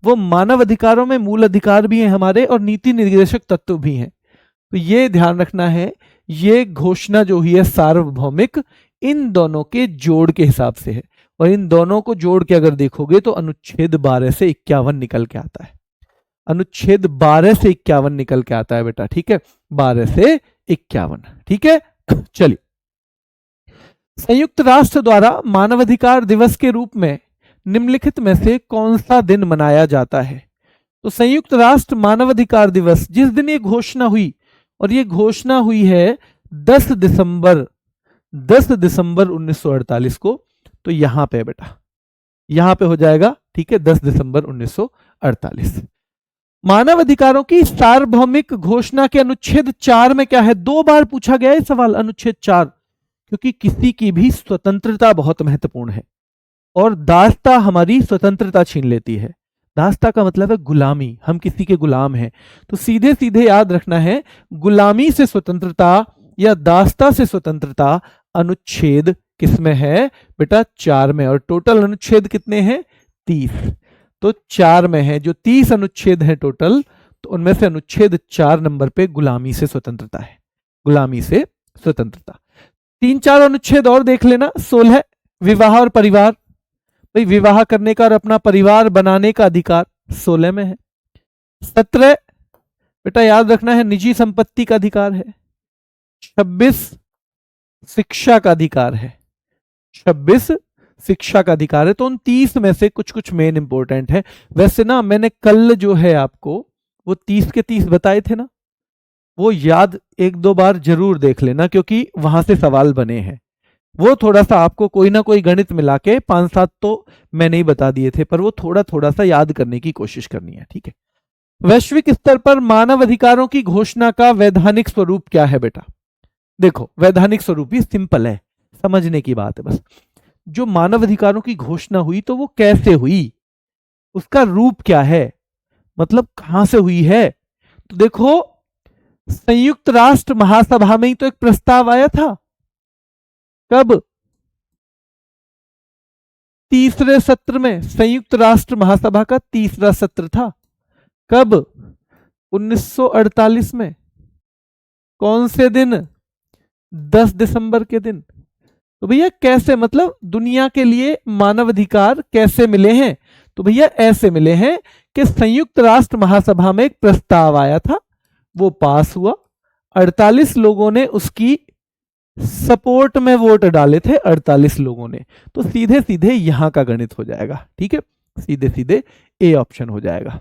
वो मानव अधिकारों में मूल अधिकार भी हैं हमारे, और नीति निर्देशक तत्व भी हैं। तो ये ध्यान रखना है, ये घोषणा जो हुई है सार्वभौमिक, इन दोनों के जोड़ के हिसाब से है। और इन दोनों को जोड़ के अगर देखोगे तो अनुच्छेद 12 से 51 निकल के आता है। अनुच्छेद 12 से 51 निकल के आता है बेटा, ठीक है, 12 से 51, ठीक है। चलिए, संयुक्त राष्ट्र द्वारा मानवाधिकार दिवस के रूप में निम्नलिखित में से कौन सा दिन मनाया जाता है? तो संयुक्त राष्ट्र मानवाधिकार दिवस जिस दिन ये घोषणा हुई, और ये घोषणा हुई है 10 दिसंबर 1948 को, तो यहां पे बेटा, यहां पे हो जाएगा, ठीक है, 10 दिसंबर 1948। मानव अधिकारों की सार्वभौमिक घोषणा के अनुच्छेद 4 में क्या है? 2 बार पूछा गया है सवाल, अनुच्छेद 4, क्योंकि किसी की भी स्वतंत्रता बहुत महत्वपूर्ण है और दासता हमारी स्वतंत्रता छीन लेती है। दासता का मतलब है गुलामी, हम किसी के गुलाम हैं। तो सीधे सीधे याद रखना है, गुलामी से स्वतंत्रता या दासता से स्वतंत्रता अनुच्छेद किसमें है बेटा? 4 में। और टोटल अनुच्छेद कितने हैं? 30। तो 4 में है, जो 30 अनुच्छेद हैं टोटल, तो उनमें से अनुच्छेद 4 नंबर पे गुलामी से स्वतंत्रता है, गुलामी से स्वतंत्रता। 3-4 अनुच्छेद और देख लेना। 16 विवाह और परिवार, भाई विवाह करने का और अपना परिवार बनाने का अधिकार 16 में है। 17 बेटा याद रखना है, निजी संपत्ति का अधिकार है। 26 शिक्षा का अधिकार है, 26 शिक्षा का अधिकार है। तो उन 30 में से कुछ कुछ मेन इंपॉर्टेंट है। वैसे ना मैंने कल जो है आपको वो 30 के 30 बताए थे ना, वो याद 1-2 बार जरूर देख लेना, क्योंकि वहां से सवाल बने हैं। वो थोड़ा सा आपको कोई ना कोई गणित मिला के 5-7 तो मैंने ही बता दिए थे, पर वो थोड़ा थोड़ा सा याद करने की कोशिश करनी है, ठीक है। वैश्विक स्तर पर मानव अधिकारों की घोषणा का वैधानिक स्वरूप क्या है बेटा? देखो, वैधानिक स्वरूप ही सिंपल है, समझने की बात है बस। जो मानव अधिकारों की घोषणा हुई तो वो कैसे हुई, उसका रूप क्या है, मतलब कहां से हुई है? तो देखो, संयुक्त राष्ट्र महासभा में ही तो एक प्रस्ताव आया था। कब? तीसरे सत्र में, संयुक्त राष्ट्र महासभा का तीसरा सत्र था। कब? 1948 में। कौन से दिन? 10 दिसंबर के दिन। तो भैया कैसे, मतलब दुनिया के लिए मानवाधिकार कैसे मिले हैं? तो भैया ऐसे मिले हैं कि संयुक्त राष्ट्र महासभा में एक प्रस्ताव आया था, वो पास हुआ, 48 लोगों ने उसकी सपोर्ट में वोट डाले थे, 48 लोगों ने। तो सीधे सीधे यहां का गणित हो जाएगा, ठीक है, सीधे सीधे ए ऑप्शन हो जाएगा।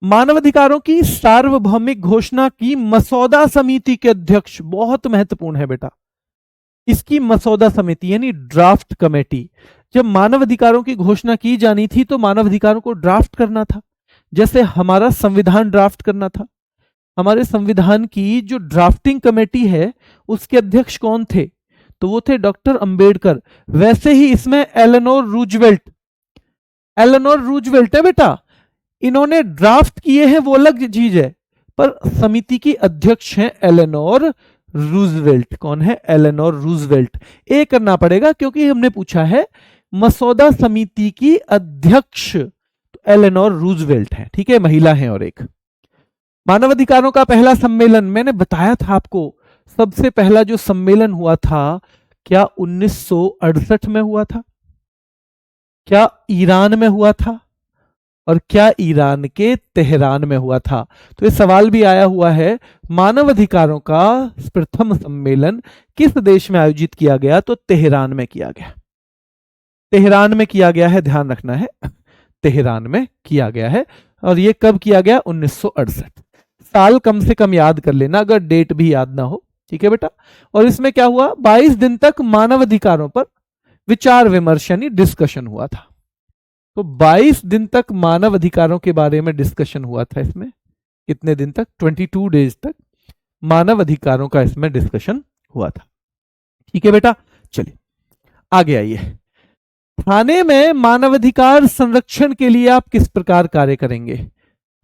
मानवाधिकारों की सार्वभौमिक घोषणा की मसौदा समिति के अध्यक्ष, बहुत महत्वपूर्ण है बेटा, इसकी मसौदा समिति यानी ड्राफ्ट कमेटी। जब मानव अधिकारों की घोषणा की जानी थी तो मानव अधिकारों को ड्राफ्ट करना था, जैसे हमारा संविधान ड्राफ्ट करना था। हमारे संविधान की जो ड्राफ्टिंग कमेटी है उसके अध्यक्ष कौन थे? तो वो थे डॉक्टर अंबेडकर। वैसे ही इसमें एलेनोर रूजवेल्ट है बेटा, इन्होंने ड्राफ्ट किए हैं वो अलग चीज है, पर समिति की अध्यक्ष हैं एलेनोर रूजवेल्ट। कौन है? Eleanor Roosevelt. ए करना पड़ेगा क्योंकि हमने पूछा है मसौदा समिति की अध्यक्ष, तो एलेनोर रूजवेल्ट है, ठीक है, महिला है। और एक मानवाधिकारों का पहला सम्मेलन, मैंने बताया था आपको, सबसे पहला जो सम्मेलन हुआ था क्या 1968 में हुआ था? क्या ईरान में हुआ था? और क्या ईरान के तेहरान में हुआ था? तो ये सवाल भी आया हुआ है, मानवाधिकारों का प्रथम सम्मेलन किस देश में आयोजित किया गया? तो तेहरान में किया गया, तेहरान में किया गया है, ध्यान रखना है, तेहरान में किया गया है। और ये कब किया गया? 1968। साल कम से कम याद कर लेना अगर डेट भी याद ना हो, ठीक है बेटा। और इसमें क्या हुआ? 22 दिन तक मानवाधिकारों पर विचार विमर्श यानी डिस्कशन हुआ था। तो 22 दिन तक मानव अधिकारों के बारे में डिस्कशन हुआ था इसमें। कितने दिन तक? 22 डेज तक मानव अधिकारों का इसमें डिस्कशन हुआ था, ठीक है बेटा। चलिए आगे आइए। थाने में मानवाधिकार संरक्षण के लिए आप किस प्रकार कार्य करेंगे?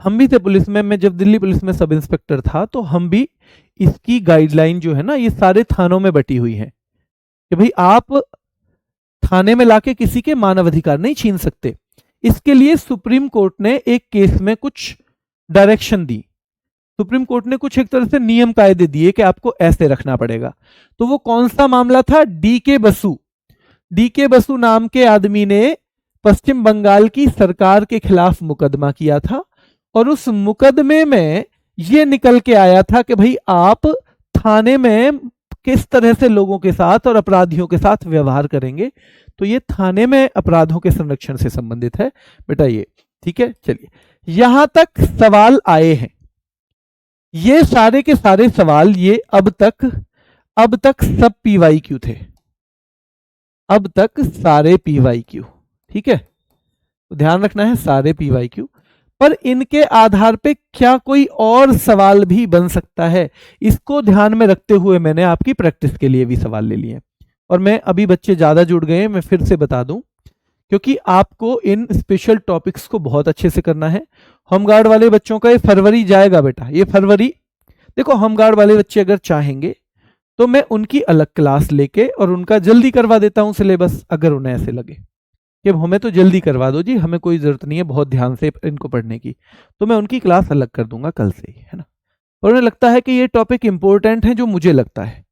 हम भी थे पुलिस में, मैं जब दिल्ली पुलिस में सब इंस्पेक्टर था तो हम भी इसकी गाइडलाइन जो है ना, ये सारे थानों में बटी हुई है कि भाई आप थाने में लाके किसी के मानवाधिकार नहीं छीन सकते। इसके लिए सुप्रीम कोर्ट ने एक केस में कुछ डायरेक्शन दी, सुप्रीम कोर्ट ने कुछ एक तरह से नियम कायदे दिए कि आपको ऐसे रखना पड़ेगा। तो वो कौन सा मामला था? डीके बसु नाम के आदमी ने पश्चिम बंगाल की सरकार के खिलाफ मुकदमा किया था और उस मुकदमे में ये निकल के आया था कि भाई आप थाने में किस तरह से लोगों के साथ और अपराधियों के साथ व्यवहार करेंगे, तो ये थाने में अपराधों के संरक्षण से संबंधित है बेटा ये। ठीक है, चलिए यहां तक सवाल आए हैं। ये सारे के सारे सवाल ये अब तक सब PYQ थे, अब तक सारे PYQ। ठीक है, तो ध्यान रखना है सारे PYQ, पर इनके आधार पे क्या कोई और सवाल भी बन सकता है, इसको ध्यान में रखते हुए मैंने आपकी प्रैक्टिस के लिए भी सवाल ले लिए। और मैं अभी बच्चे ज्यादा जुड़ गए हैं, मैं फिर से बता दूं, क्योंकि आपको इन स्पेशल टॉपिक्स को बहुत अच्छे से करना है। होमगार्ड वाले बच्चों का ये फरवरी जाएगा बेटा, ये फरवरी। देखो होमगार्ड वाले बच्चे अगर चाहेंगे तो मैं उनकी अलग क्लास लेके और उनका जल्दी करवा देता हूं सिलेबस, अगर उन्हें ऐसे लगे कि हमें तो जल्दी करवा दो जी, हमें कोई जरूरत नहीं है बहुत ध्यान से इनको पढ़ने की, तो मैं उनकी क्लास अलग कर दूंगा कल से ही, है ना। और उन्हें लगता है कि ये टॉपिक इंपॉर्टेंट है जो मुझे लगता है,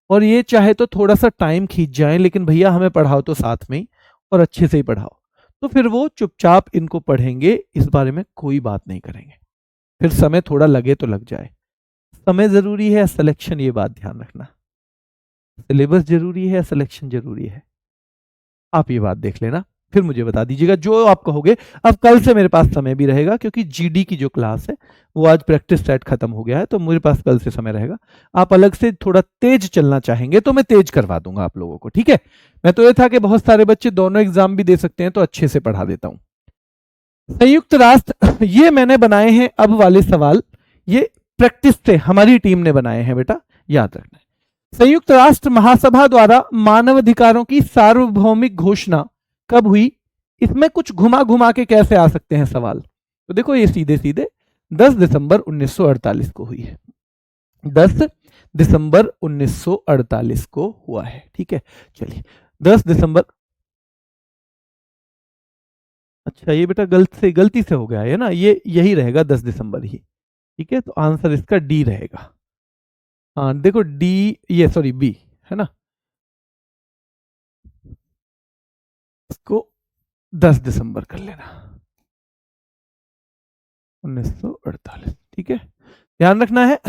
और ये चाहे तो थोड़ा सा टाइम खींच जाए, लेकिन भैया हमें पढ़ाओ तो साथ में ही और अच्छे से ही पढ़ाओ, तो फिर वो चुपचाप इनको पढ़ेंगे, इस बारे में कोई बात नहीं करेंगे। फिर समय थोड़ा लगे तो लग जाए, समय जरूरी है, सिलेक्शन, ये बात ध्यान रखना। सिलेबस जरूरी है, सिलेक्शन जरूरी है, आप ये बात देख लेना, फिर मुझे बता दीजिएगा जो आप कहोगे। अब कल से मेरे पास समय भी रहेगा, क्योंकि GD की जो क्लास है वो आज प्रैक्टिस सेट खत्म हो गया है, तो मेरे पास कल से समय रहेगा। आप अलग से थोड़ा तेज चलना चाहेंगे तो मैं तेज करवा दूंगा आप लोगों को। ठीक है, मैं तो ये था कि बहुत सारे बच्चे दोनों एग्जाम भी दे सकते हैं, तो अच्छे से पढ़ा देता हूं। संयुक्त राष्ट्र, ये मैंने बनाए हैं अब वाले सवाल, ये प्रैक्टिस से हमारी टीम ने बनाए हैं बेटा, याद रखना है। संयुक्त राष्ट्र महासभा द्वारा मानवाधिकारों की सार्वभौमिक घोषणा कब हुई? इसमें कुछ घुमा घुमा के कैसे आ सकते हैं सवाल, तो देखो ये सीधे सीधे 10 दिसंबर 1948 को हुई है, 10 दिसंबर 1948 को हुआ है। ठीक है, चलिए 10 दिसंबर, अच्छा ये बेटा गलती से हो गया है ना, ये यही रहेगा 10 दिसंबर ही। ठीक है, तो आंसर इसका डी रहेगा। हाँ देखो डी, ये सॉरी बी है ना, इसको 10 दिसंबर कर लेना 1948। ठीक है, ध्यान रखना है।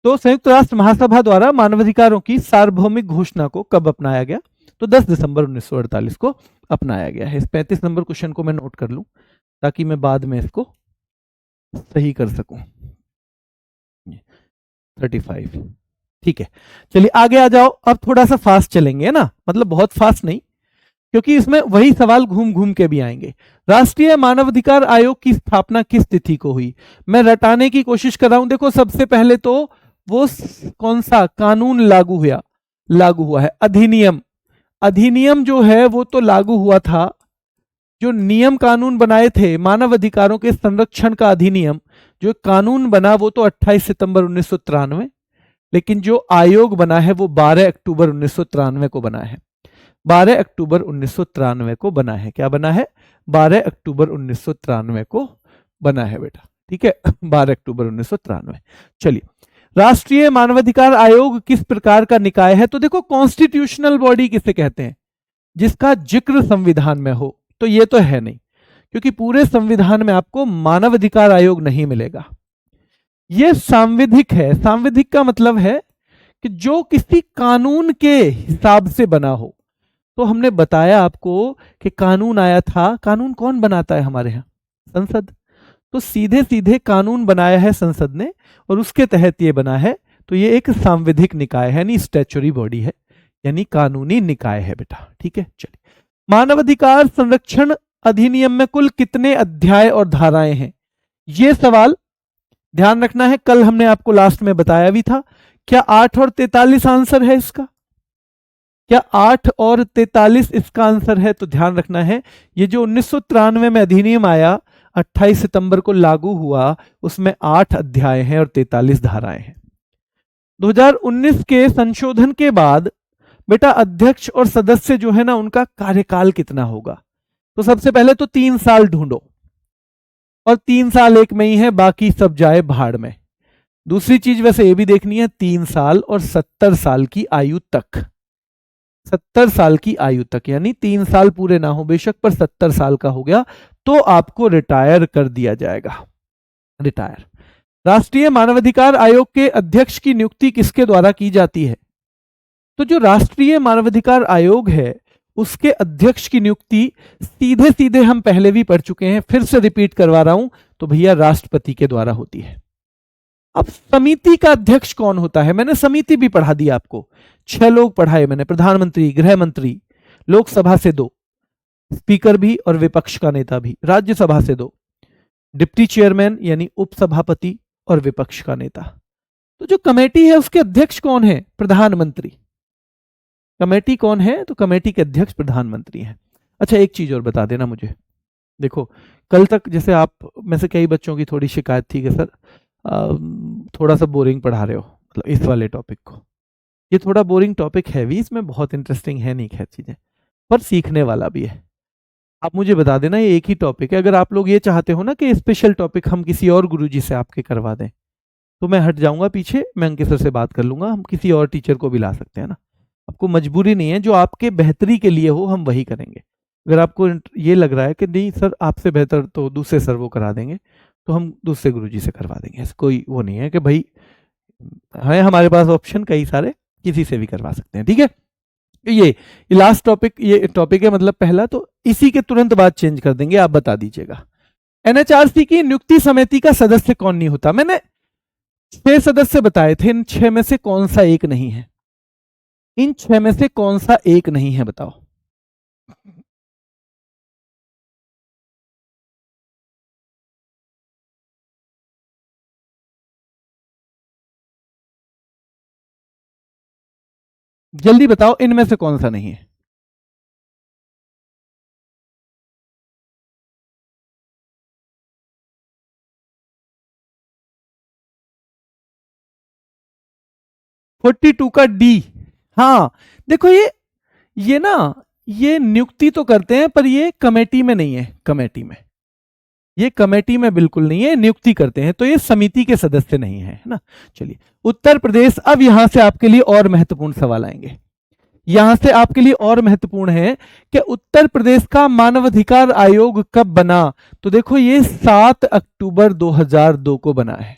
तो संयुक्त राष्ट्र महासभा द्वारा मानवाधिकारों की सार्वभौमिक घोषणा को कब अपनाया गया? तो 10 दिसंबर 1948 को अपनाया गया है। इस 35 नंबर क्वेश्चन को मैं नोट कर लूं ताकि मैं बाद में इसको सही कर सकूं। 35, ठीक है, चलिए आगे आ जाओ। अब थोड़ा सा फास्ट चलेंगे ना, मतलब बहुत फास्ट नहीं, क्योंकि इसमें वही सवाल घूम घूम के भी आएंगे। राष्ट्रीय मानवाधिकार आयोग की स्थापना किस तिथि को हुई? मैं रटाने की कोशिश कर रहा हूं। देखो सबसे पहले तो वो कौन सा कानून लागू हुआ है, अधिनियम जो है वो तो लागू हुआ था। जो नियम कानून बनाए थे मानव अधिकारों के संरक्षण का अधिनियम, जो कानून बना वो तो 28 सितंबर 1993, लेकिन जो आयोग बना है वो 12 अक्टूबर 1993 को बना है। 12 अक्टूबर 1993 को बना है। क्या बना है? 12 अक्टूबर 1993 को बना है बेटा। ठीक है, 12 अक्टूबर 1993। चलिए, राष्ट्रीय मानवाधिकार आयोग किस प्रकार का निकाय है? तो देखो कॉन्स्टिट्यूशनल बॉडी किसे कहते हैं? जिसका जिक्र संविधान में हो। तो ये तो है नहीं, क्योंकि पूरे संविधान में आपको मानवाधिकार आयोग नहीं मिलेगा। ये सांविधिक है। सांविधिक का मतलब है कि जो किसी कानून के हिसाब से बना हो। तो हमने बताया आपको कि कानून आया था, कानून कौन बनाता है हमारे यहाँ? संसद। तो सीधे सीधे कानून बनाया है संसद ने और उसके तहत ये बना है। तो ये एक सांविधिक निकाय है, यानी स्टैच्यूटरी बॉडी है, यानी कानूनी निकाय है बेटा। ठीक है, चलिए, मानवाधिकार संरक्षण अधिनियम में कुल कितने अध्याय और धाराएं हैं? यह सवाल ध्यान रखना है। कल हमने आपको लास्ट में बताया भी था। क्या 8 और 43 आंसर है इसका? क्या 8 और 43 इसका आंसर है? तो ध्यान रखना है, ये जो 1993 में अधिनियम आया, 28 सितंबर को लागू हुआ, उसमें 8 अध्याय हैं और 43 धाराएं हैं। 2019 के संशोधन के बाद बेटा अध्यक्ष और सदस्य जो है ना, उनका कार्यकाल कितना होगा? तो सबसे पहले तो 3 साल ढूंढो, और 3 साल एक में ही है, बाकी सब जाए भाड़ में। दूसरी चीज वैसे ये भी देखनी है, 3 साल और 70 साल की आयु तक। 70 साल की आयु तक, यानी 3 साल पूरे ना हो बेशक, पर 70 साल का हो गया तो आपको रिटायर कर दिया जाएगा। रिटायर। राष्ट्रीय मानवाधिकार आयोग के अध्यक्ष की नियुक्ति किसके द्वारा की जाती है? तो जो राष्ट्रीय मानवाधिकार आयोग है उसके अध्यक्ष की नियुक्ति सीधे सीधे हम पहले भी पढ़ चुके हैं, फिर से रिपीट करवा रहा हूं, तो भैया राष्ट्रपति के द्वारा होती है। अब समिति का अध्यक्ष कौन होता है? मैंने समिति भी पढ़ा दी आपको, 6 लोग पढ़ाए मैंने, प्रधानमंत्री, गृह मंत्री, लोकसभा से 2, स्पीकर भी और विपक्ष का नेता भी, राज्यसभा से 2, डिप्टी चेयरमैन यानी उपसभापति और विपक्ष का नेता। तो जो कमेटी है उसके अध्यक्ष कौन है? प्रधानमंत्री। कमेटी कौन है? तो कमेटी के अध्यक्ष प्रधानमंत्री हैं। अच्छा एक चीज और बता देना मुझे, देखो कल तक जैसे आप में से कई बच्चों की थोड़ी शिकायत थी कि सर थोड़ा सा बोरिंग पढ़ा रहे हो, मतलब इस वाले टॉपिक को। ये थोड़ा बोरिंग टॉपिक है भी, इसमें बहुत इंटरेस्टिंग है नहीं, खैर चीजें, पर सीखने वाला भी है। आप मुझे बता देना ये एक ही टॉपिक है, अगर आप लोग ये चाहते हो ना कि स्पेशल टॉपिक हम किसी और गुरुजी से आपके करवा दें, तो मैं हट जाऊंगा पीछे, मैं अंकित सर से बात कर लूंगा, हम किसी और टीचर को भी ला सकते हैं ना, आपको मजबूरी नहीं है, जो आपके बेहतरी के लिए हो हम वही करेंगे। अगर आपको ये लग रहा है कि नहीं सर आपसे बेहतर तो दूसरे सर वो करा देंगे, तो हम दूसरे गुरुजी से करवा देंगे, ऐसा कोई वो नहीं है कि भाई है हमारे पास ऑप्शन कई सारे, किसी से भी करवा सकते हैं, ठीक है। ये लास्ट टॉपिक, ये टॉपिक है मतलब पहला, तो इसी के तुरंत बाद चेंज कर देंगे, आप बता दीजिएगा। एनएचआरसी की नियुक्ति समिति का सदस्य कौन नहीं होता? मैंने 6 सदस्य बताए थे, इन 6 में से कौन सा एक नहीं है? इन 6 में से कौन सा एक नहीं है बताओ? जल्दी बताओ इनमें से कौन सा नहीं है? फोर्टी 42 का डी। हाँ देखो ये ना, ये नियुक्ति तो करते हैं पर ये कमेटी में नहीं है, कमेटी में, ये कमेटी में बिल्कुल नहीं है, नियुक्ति करते हैं, तो ये समिति के सदस्य नहीं है ना। चलिए उत्तर प्रदेश, अब यहां से आपके लिए और महत्वपूर्ण सवाल आएंगे, यहां से आपके लिए और महत्वपूर्ण है कि उत्तर प्रदेश का मानवाधिकार आयोग कब बना? तो देखो ये 7 अक्टूबर 2002 को बना है,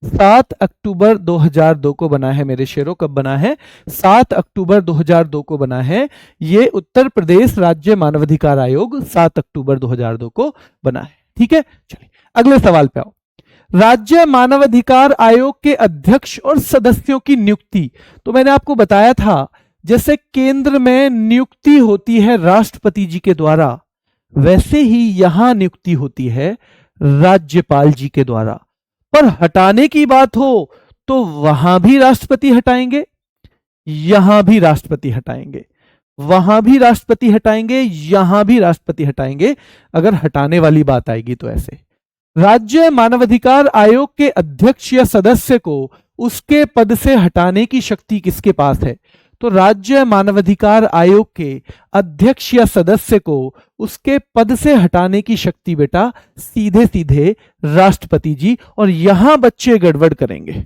7 अक्टूबर 2002 को बना है मेरे शेरों। कब बना है? 7 अक्टूबर 2002 को बना है। ये उत्तर प्रदेश राज्य मानवाधिकार आयोग 7 अक्टूबर 2002 को बना है, ठीक है। चलिए अगले सवाल पे आओ। राज्य मानवाधिकार आयोग के अध्यक्ष और सदस्यों की नियुक्ति, तो मैंने आपको बताया था जैसे केंद्र में नियुक्ति होती है राष्ट्रपति जी के द्वारा, वैसे ही यहां नियुक्ति होती है राज्यपाल जी के द्वारा। पर हटाने की बात हो तो वहां भी राष्ट्रपति हटाएंगे, यहां भी राष्ट्रपति हटाएंगे, वहां भी राष्ट्रपति हटाएंगे, यहां भी राष्ट्रपति हटाएंगे, अगर हटाने वाली बात आएगी तो ऐसे। राज्य मानवाधिकार आयोग के अध्यक्ष या सदस्य को उसके पद से हटाने की शक्ति किसके पास है? तो राज्य मानवाधिकार आयोग के अध्यक्ष या सदस्य को उसके पद से हटाने की शक्ति बेटा सीधे सीधे राष्ट्रपति जी। और यहां बच्चे गड़बड़ करेंगे,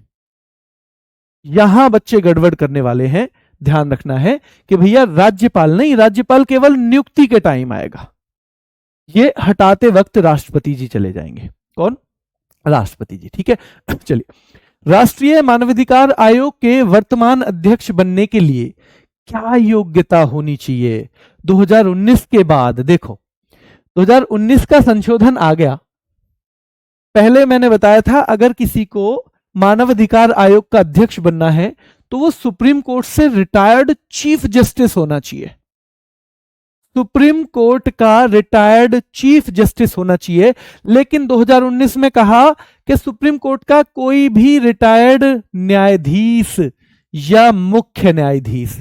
यहां बच्चे गड़बड़ करने वाले हैं, ध्यान रखना है कि भैया राज्यपाल नहीं, राज्यपाल केवल नियुक्ति के टाइम आएगा, ये हटाते वक्त राष्ट्रपति जी चले जाएंगे। कौन? राष्ट्रपति जी, ठीक है। चलिए राष्ट्रीय मानवाधिकार आयोग के वर्तमान अध्यक्ष बनने के लिए क्या योग्यता होनी चाहिए? 2019 के बाद देखो 2019 का संशोधन आ गया। पहले मैंने बताया था अगर किसी को मानवाधिकार आयोग का अध्यक्ष बनना है तो वो सुप्रीम कोर्ट से रिटायर्ड चीफ जस्टिस होना चाहिए, सुप्रीम कोर्ट का रिटायर्ड चीफ जस्टिस होना चाहिए। लेकिन 2019 में कहा कि सुप्रीम कोर्ट का कोई भी रिटायर्ड न्यायाधीश या मुख्य न्यायाधीश,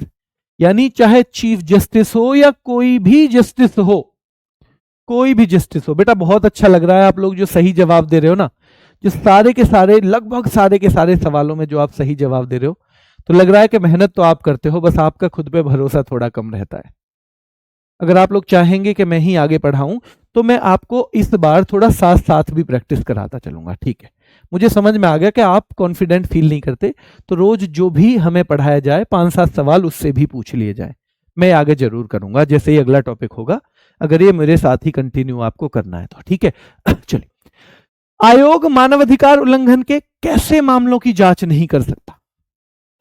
यानी चाहे चीफ जस्टिस हो या कोई भी जस्टिस हो, कोई भी जस्टिस हो। बेटा बहुत अच्छा लग रहा है आप लोग जो सही जवाब दे रहे हो ना, जो सारे के सारे, लगभग सारे के सारे सवालों में जो आप सही जवाब दे रहे हो, तो लग रहा है कि मेहनत तो आप करते हो, बस आपका खुद पे भरोसा थोड़ा कम रहता है। अगर आप लोग चाहेंगे कि मैं ही आगे पढ़ाऊं तो मैं आपको इस बार थोड़ा साथ साथ भी प्रैक्टिस कराता चलूंगा, ठीक है। मुझे समझ में आ गया कि आप कॉन्फिडेंट फील नहीं करते, तो रोज जो भी हमें पढ़ाया जाए 5-7 सवाल उससे भी पूछ लिए जाए, मैं आगे जरूर करूंगा जैसे ही अगला टॉपिक होगा। अगर ये मेरे साथ ही कंटिन्यू आपको करना है तो, ठीक है। चलिए, आयोग मानवाधिकार उल्लंघन के कैसे मामलों की जांच नहीं कर सकता?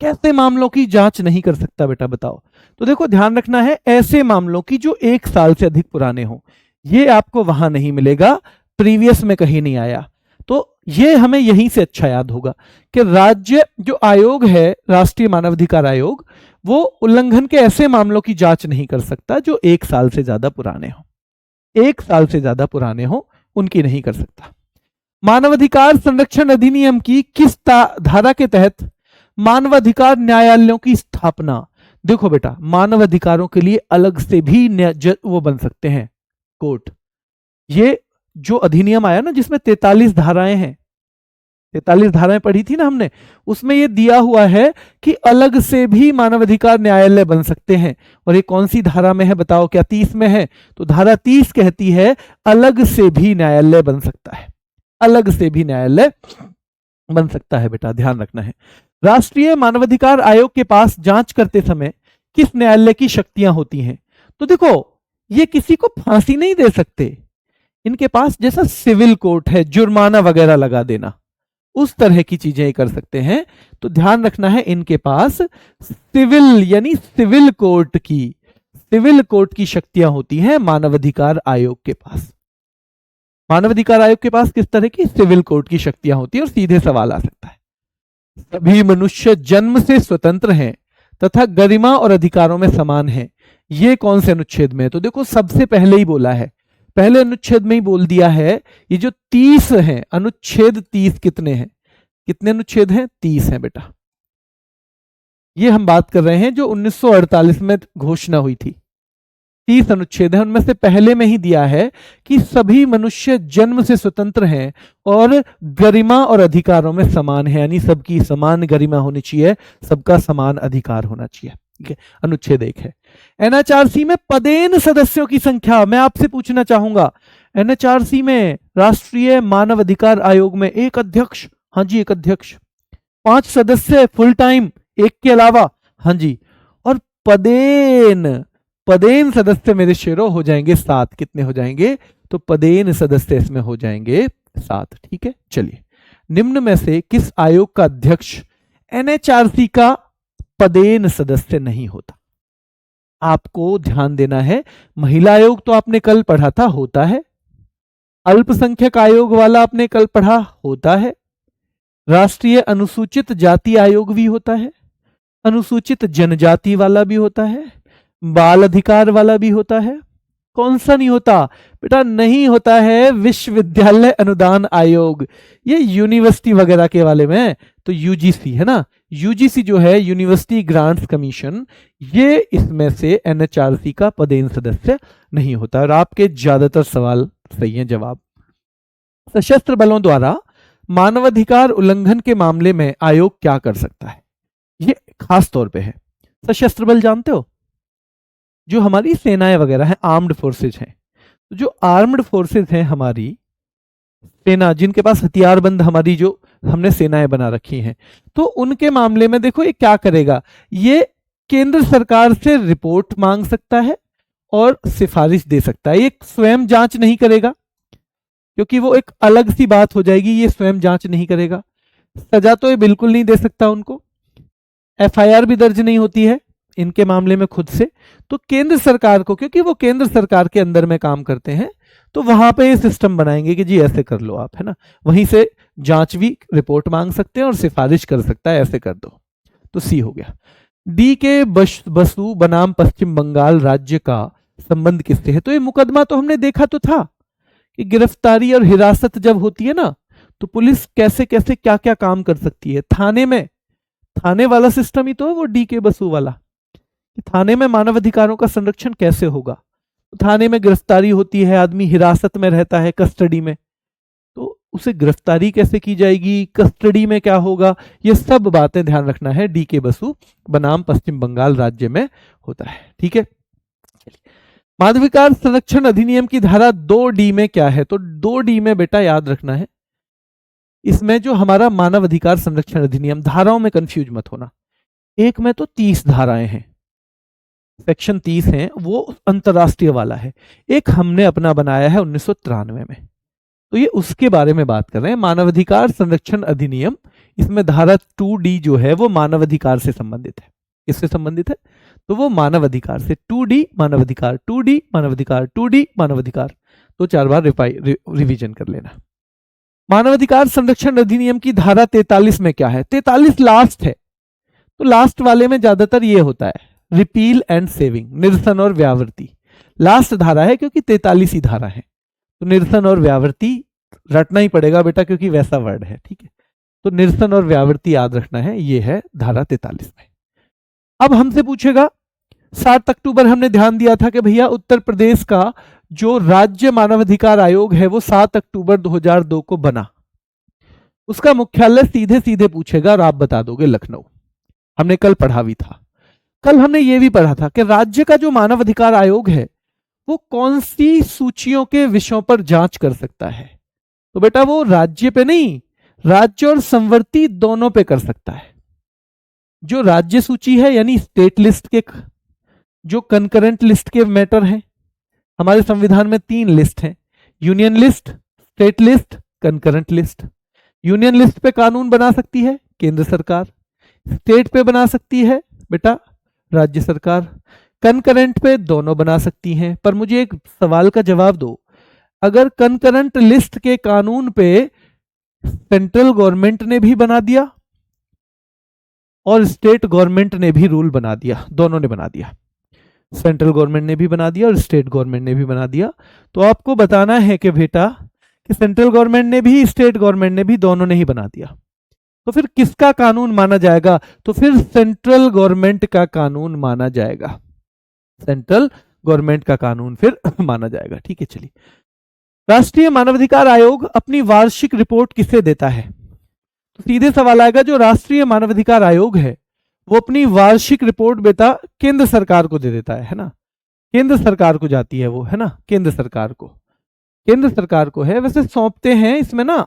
कैसे मामलों की जांच नहीं कर सकता बेटा, बताओ। तो देखो, ध्यान रखना है, ऐसे मामलों की जो 1 साल से अधिक पुराने हो। ये आपको वहां नहीं मिलेगा, प्रीवियस में कहीं नहीं आया। तो ये हमें यहीं से अच्छा याद होगा कि राज्य जो आयोग है, राष्ट्रीय मानवाधिकार आयोग, वो उल्लंघन के ऐसे मामलों की जांच नहीं कर सकता जो 1 साल से ज्यादा पुराने हो। 1 साल से ज्यादा पुराने हो, उनकी नहीं कर सकता। मानवाधिकार संरक्षण अधिनियम की किस धारा के तहत मानवाधिकार न्यायालयों की स्थापना? देखो बेटा, मानवाधिकारों के लिए अलग से भी वो बन सकते हैं कोर्ट। ये जो अधिनियम आया ना, जिसमें 43 धाराएं हैं, 43 धाराएं पढ़ी थी ना हमने, उसमें ये दिया हुआ है कि अलग से भी मानवाधिकार न्यायालय बन सकते हैं। और ये कौन सी धारा में है बताओ? क्या 30 में है? तो धारा 30 कहती है अलग से भी न्यायालय बन सकता है, अलग से भी न्यायालय बन सकता है बेटा, ध्यान रखना है। राष्ट्रीय मानवाधिकार आयोग के पास जांच करते समय किस न्यायालय की शक्तियां होती हैं? तो देखो, ये किसी को फांसी नहीं दे सकते। इनके पास जैसा सिविल कोर्ट है, जुर्माना वगैरह लगा देना, उस तरह की चीजें ये कर सकते हैं। तो ध्यान रखना है, इनके पास सिविल यानी सिविल कोर्ट की शक्तियां होती हैं मानवाधिकार आयोग के पास। मानवाधिकार आयोग के पास किस तरह की? सिविल कोर्ट की शक्तियां होती है। और सीधे सवाल आ सकता है, सभी मनुष्य जन्म से स्वतंत्र हैं तथा गरिमा और अधिकारों में समान हैं, ये कौन से अनुच्छेद में है? तो देखो, सबसे पहले ही बोला है, पहले अनुच्छेद में ही बोल दिया है। ये जो 30 हैं, अनुच्छेद 30 कितने हैं? कितने अनुच्छेद हैं? 30 हैं बेटा। ये हम बात कर रहे हैं जो 1948 में घोषणा हुई थी। 30 अनुच्छेद हैं, उनमें से पहले में ही दिया है कि सभी मनुष्य जन्म से स्वतंत्र हैं और गरिमा और अधिकारों में समान है, यानी सबकी समान गरिमा होनी चाहिए, सबका समान अधिकार होना चाहिए। ठीक है, अनुच्छेद 1 है। एनएचआरसी में पदेन सदस्यों की संख्या, मैं आपसे पूछना चाहूंगा, एनएचआरसी में, राष्ट्रीय मानव अधिकार आयोग में, एक अध्यक्ष, हाँ जी एक अध्यक्ष, 5 सदस्य फुल टाइम, एक के अलावा, हाँ जी, और पदेन सदस्य मेरे शेरों हो जाएंगे 7। कितने हो जाएंगे? तो पदेन सदस्य इसमें हो जाएंगे 7। ठीक है, चलिए, निम्न में से किस आयोग का अध्यक्ष एनएचआरसी का पदेन सदस्य नहीं होता? आपको ध्यान देना है, महिला आयोग तो आपने कल पढ़ा था, होता है। अल्पसंख्यक आयोग वाला आपने कल पढ़ा, होता है। राष्ट्रीय अनुसूचित जाति आयोग भी होता है, अनुसूचित जनजाति वाला भी होता है, बाल अधिकार वाला भी होता है। कौन सा नहीं होता बेटा? नहीं होता है विश्वविद्यालय अनुदान आयोग। ये यूनिवर्सिटी वगैरह के वाले में, तो यूजीसी है ना, यूजीसी जो है, यूनिवर्सिटी ग्रांट्स कमीशन, ये इसमें से एनएचआरसी का पदेन सदस्य नहीं होता। और आपके ज्यादातर सवाल सही हैं जवाब। सशस्त्र बलों द्वारा मानवाधिकार उल्लंघन के मामले में आयोग क्या कर सकता है? ये खास तौर पे है। सशस्त्र बल जानते हो? जो हमारी सेनाएं वगैरह हैं, आर्म्ड फोर्सेज हैं, जो आर्म्ड फोर्सेज हैं, हमारी सेना, जिनके पास हथियारबंद हमारी जो हमने सेनाएं बना रखी हैं, तो उनके मामले में देखो ये क्या करेगा, ये केंद्र सरकार से रिपोर्ट मांग सकता है और सिफारिश दे सकता है। ये स्वयं जांच नहीं करेगा, क्योंकि वो एक अलग सी बात हो जाएगी, ये स्वयं जांच नहीं करेगा। सजा तो ये बिल्कुल नहीं दे सकता उनको, एफआईआर भी दर्ज नहीं होती है इनके मामले में खुद से। तो केंद्र सरकार को, क्योंकि वो केंद्र सरकार के अंदर में काम करते हैं, तो वहां पे ये सिस्टम बनाएंगे कि जी ऐसे कर लो आप, है ना। वहीं से जांच भी, रिपोर्ट मांग सकते हैं और सिफारिश कर सकता है, ऐसे कर दो। तो सी हो गया। डी के बसु बनाम पश्चिम बंगाल राज्य का संबंध किससे है? तो ये मुकदमा तो हमने देखा तो था कि गिरफ्तारी और हिरासत जब होती है ना, तो पुलिस कैसे कैसे क्या क्या काम कर सकती है। थाने में, थाने वाला सिस्टम ही तो है वो डी के बसु वाला, कि थाने में मानव अधिकारों का संरक्षण कैसे होगा। तो थाने में गिरफ्तारी होती है, आदमी हिरासत में रहता है, कस्टडी में, तो उसे गिरफ्तारी कैसे की जाएगी, कस्टडी में क्या होगा, ये सब बातें ध्यान रखना है। डी के बसु बनाम पश्चिम बंगाल राज्य में होता है। ठीक है, मानवाधिकार संरक्षण अधिनियम की धारा 2D में क्या है? तो 2D में बेटा याद रखना है, इसमें जो हमारा मानव अधिकार संरक्षण अधिनियम, धाराओं में कंफ्यूज मत होना, एक में तो 30 धाराएं हैं, सेक्शन 30 है वो अंतरराष्ट्रीय वाला है, एक हमने अपना बनाया है 1993 में, तो ये उसके बारे में बात कर रहे हैं। मानवाधिकार संरक्षण अधिनियम, इसमें धारा 2D जो है वो मानवाधिकार से संबंधित है। किससे संबंधित है? तो वो मानवाधिकार से, 2D मानवाधिकार, 2D मानवाधिकार, 2D मानवाधिकार, तो 4 बार रिवीजन कर लेना। मानवाधिकार संरक्षण अधिनियम की धारा 43 में क्या है? 43 लास्ट है, तो लास्ट वाले में ज्यादातर ये होता है रिपील एंड सेविंग, निरसन और व्यावृत्ति। लास्ट धारा है क्योंकि 43 ही धारा है, तो निरसन और व्यावृत्ति रटना ही पड़ेगा बेटा क्योंकि वैसा वर्ड है, ठीक है। तो निरसन और व्यावृत्ति याद रखना है, ये है धारा 43 में। अब हमसे पूछेगा 7 अक्टूबर हमने ध्यान दिया था कि भैया उत्तर प्रदेश का जो राज्य मानवाधिकार आयोग है वो 7 अक्टूबर 2002 को बना, उसका मुख्यालय सीधे सीधे पूछेगा और आप बता दोगे लखनऊ। हमने कल पढ़ा भी था, कल हमने ये भी पढ़ा था कि राज्य का जो मानवाधिकार आयोग है वो कौन सी सूचियों के विषयों पर जांच कर सकता है। तो बेटा वो राज्य पे नहीं, राज्य और संवर्ती दोनों पे कर सकता है। जो राज्य सूची है यानी स्टेट लिस्ट के, जो कंकरेंट लिस्ट के मैटर हैं, हमारे संविधान में 3 लिस्ट हैं, union list, state list, concurrent list. Union list पे कानून बना सकती है केंद्र सरकार, स्टेट पे बना सकती है बेटा राज्य सरकार, कंकरेंट पे दोनों बना सकती हैं। पर मुझे एक सवाल का जवाब दो, अगर कंकरेंट लिस्ट के कानून पे सेंट्रल गवर्नमेंट ने भी बना दिया और स्टेट गवर्नमेंट ने भी रूल बना दिया, दोनों ने बना दिया, सेंट्रल गवर्नमेंट ने भी बना दिया और स्टेट गवर्नमेंट ने भी बना दिया, तो आपको बताना है कि बेटा कि सेंट्रल गवर्नमेंट ने भी स्टेट गवर्नमेंट ने भी दोनों ने ही बना दिया, तो फिर किसका कानून माना जाएगा? तो फिर सेंट्रल गवर्नमेंट का कानून माना जाएगा, सेंट्रल गवर्नमेंट का कानून फिर माना जाएगा, ठीक है। चलिए, राष्ट्रीय मानवाधिकार आयोग अपनी वार्षिक रिपोर्ट किसे देता है? तो सीधे सवाल आएगा, जो राष्ट्रीय मानवाधिकार आयोग है वो अपनी वार्षिक रिपोर्ट बेटा केंद्र सरकार को दे देता है ना, केंद्र सरकार को जाती है वो, है ना, केंद्र सरकार को, केंद्र सरकार को है। वैसे सौंपते हैं इसमें ना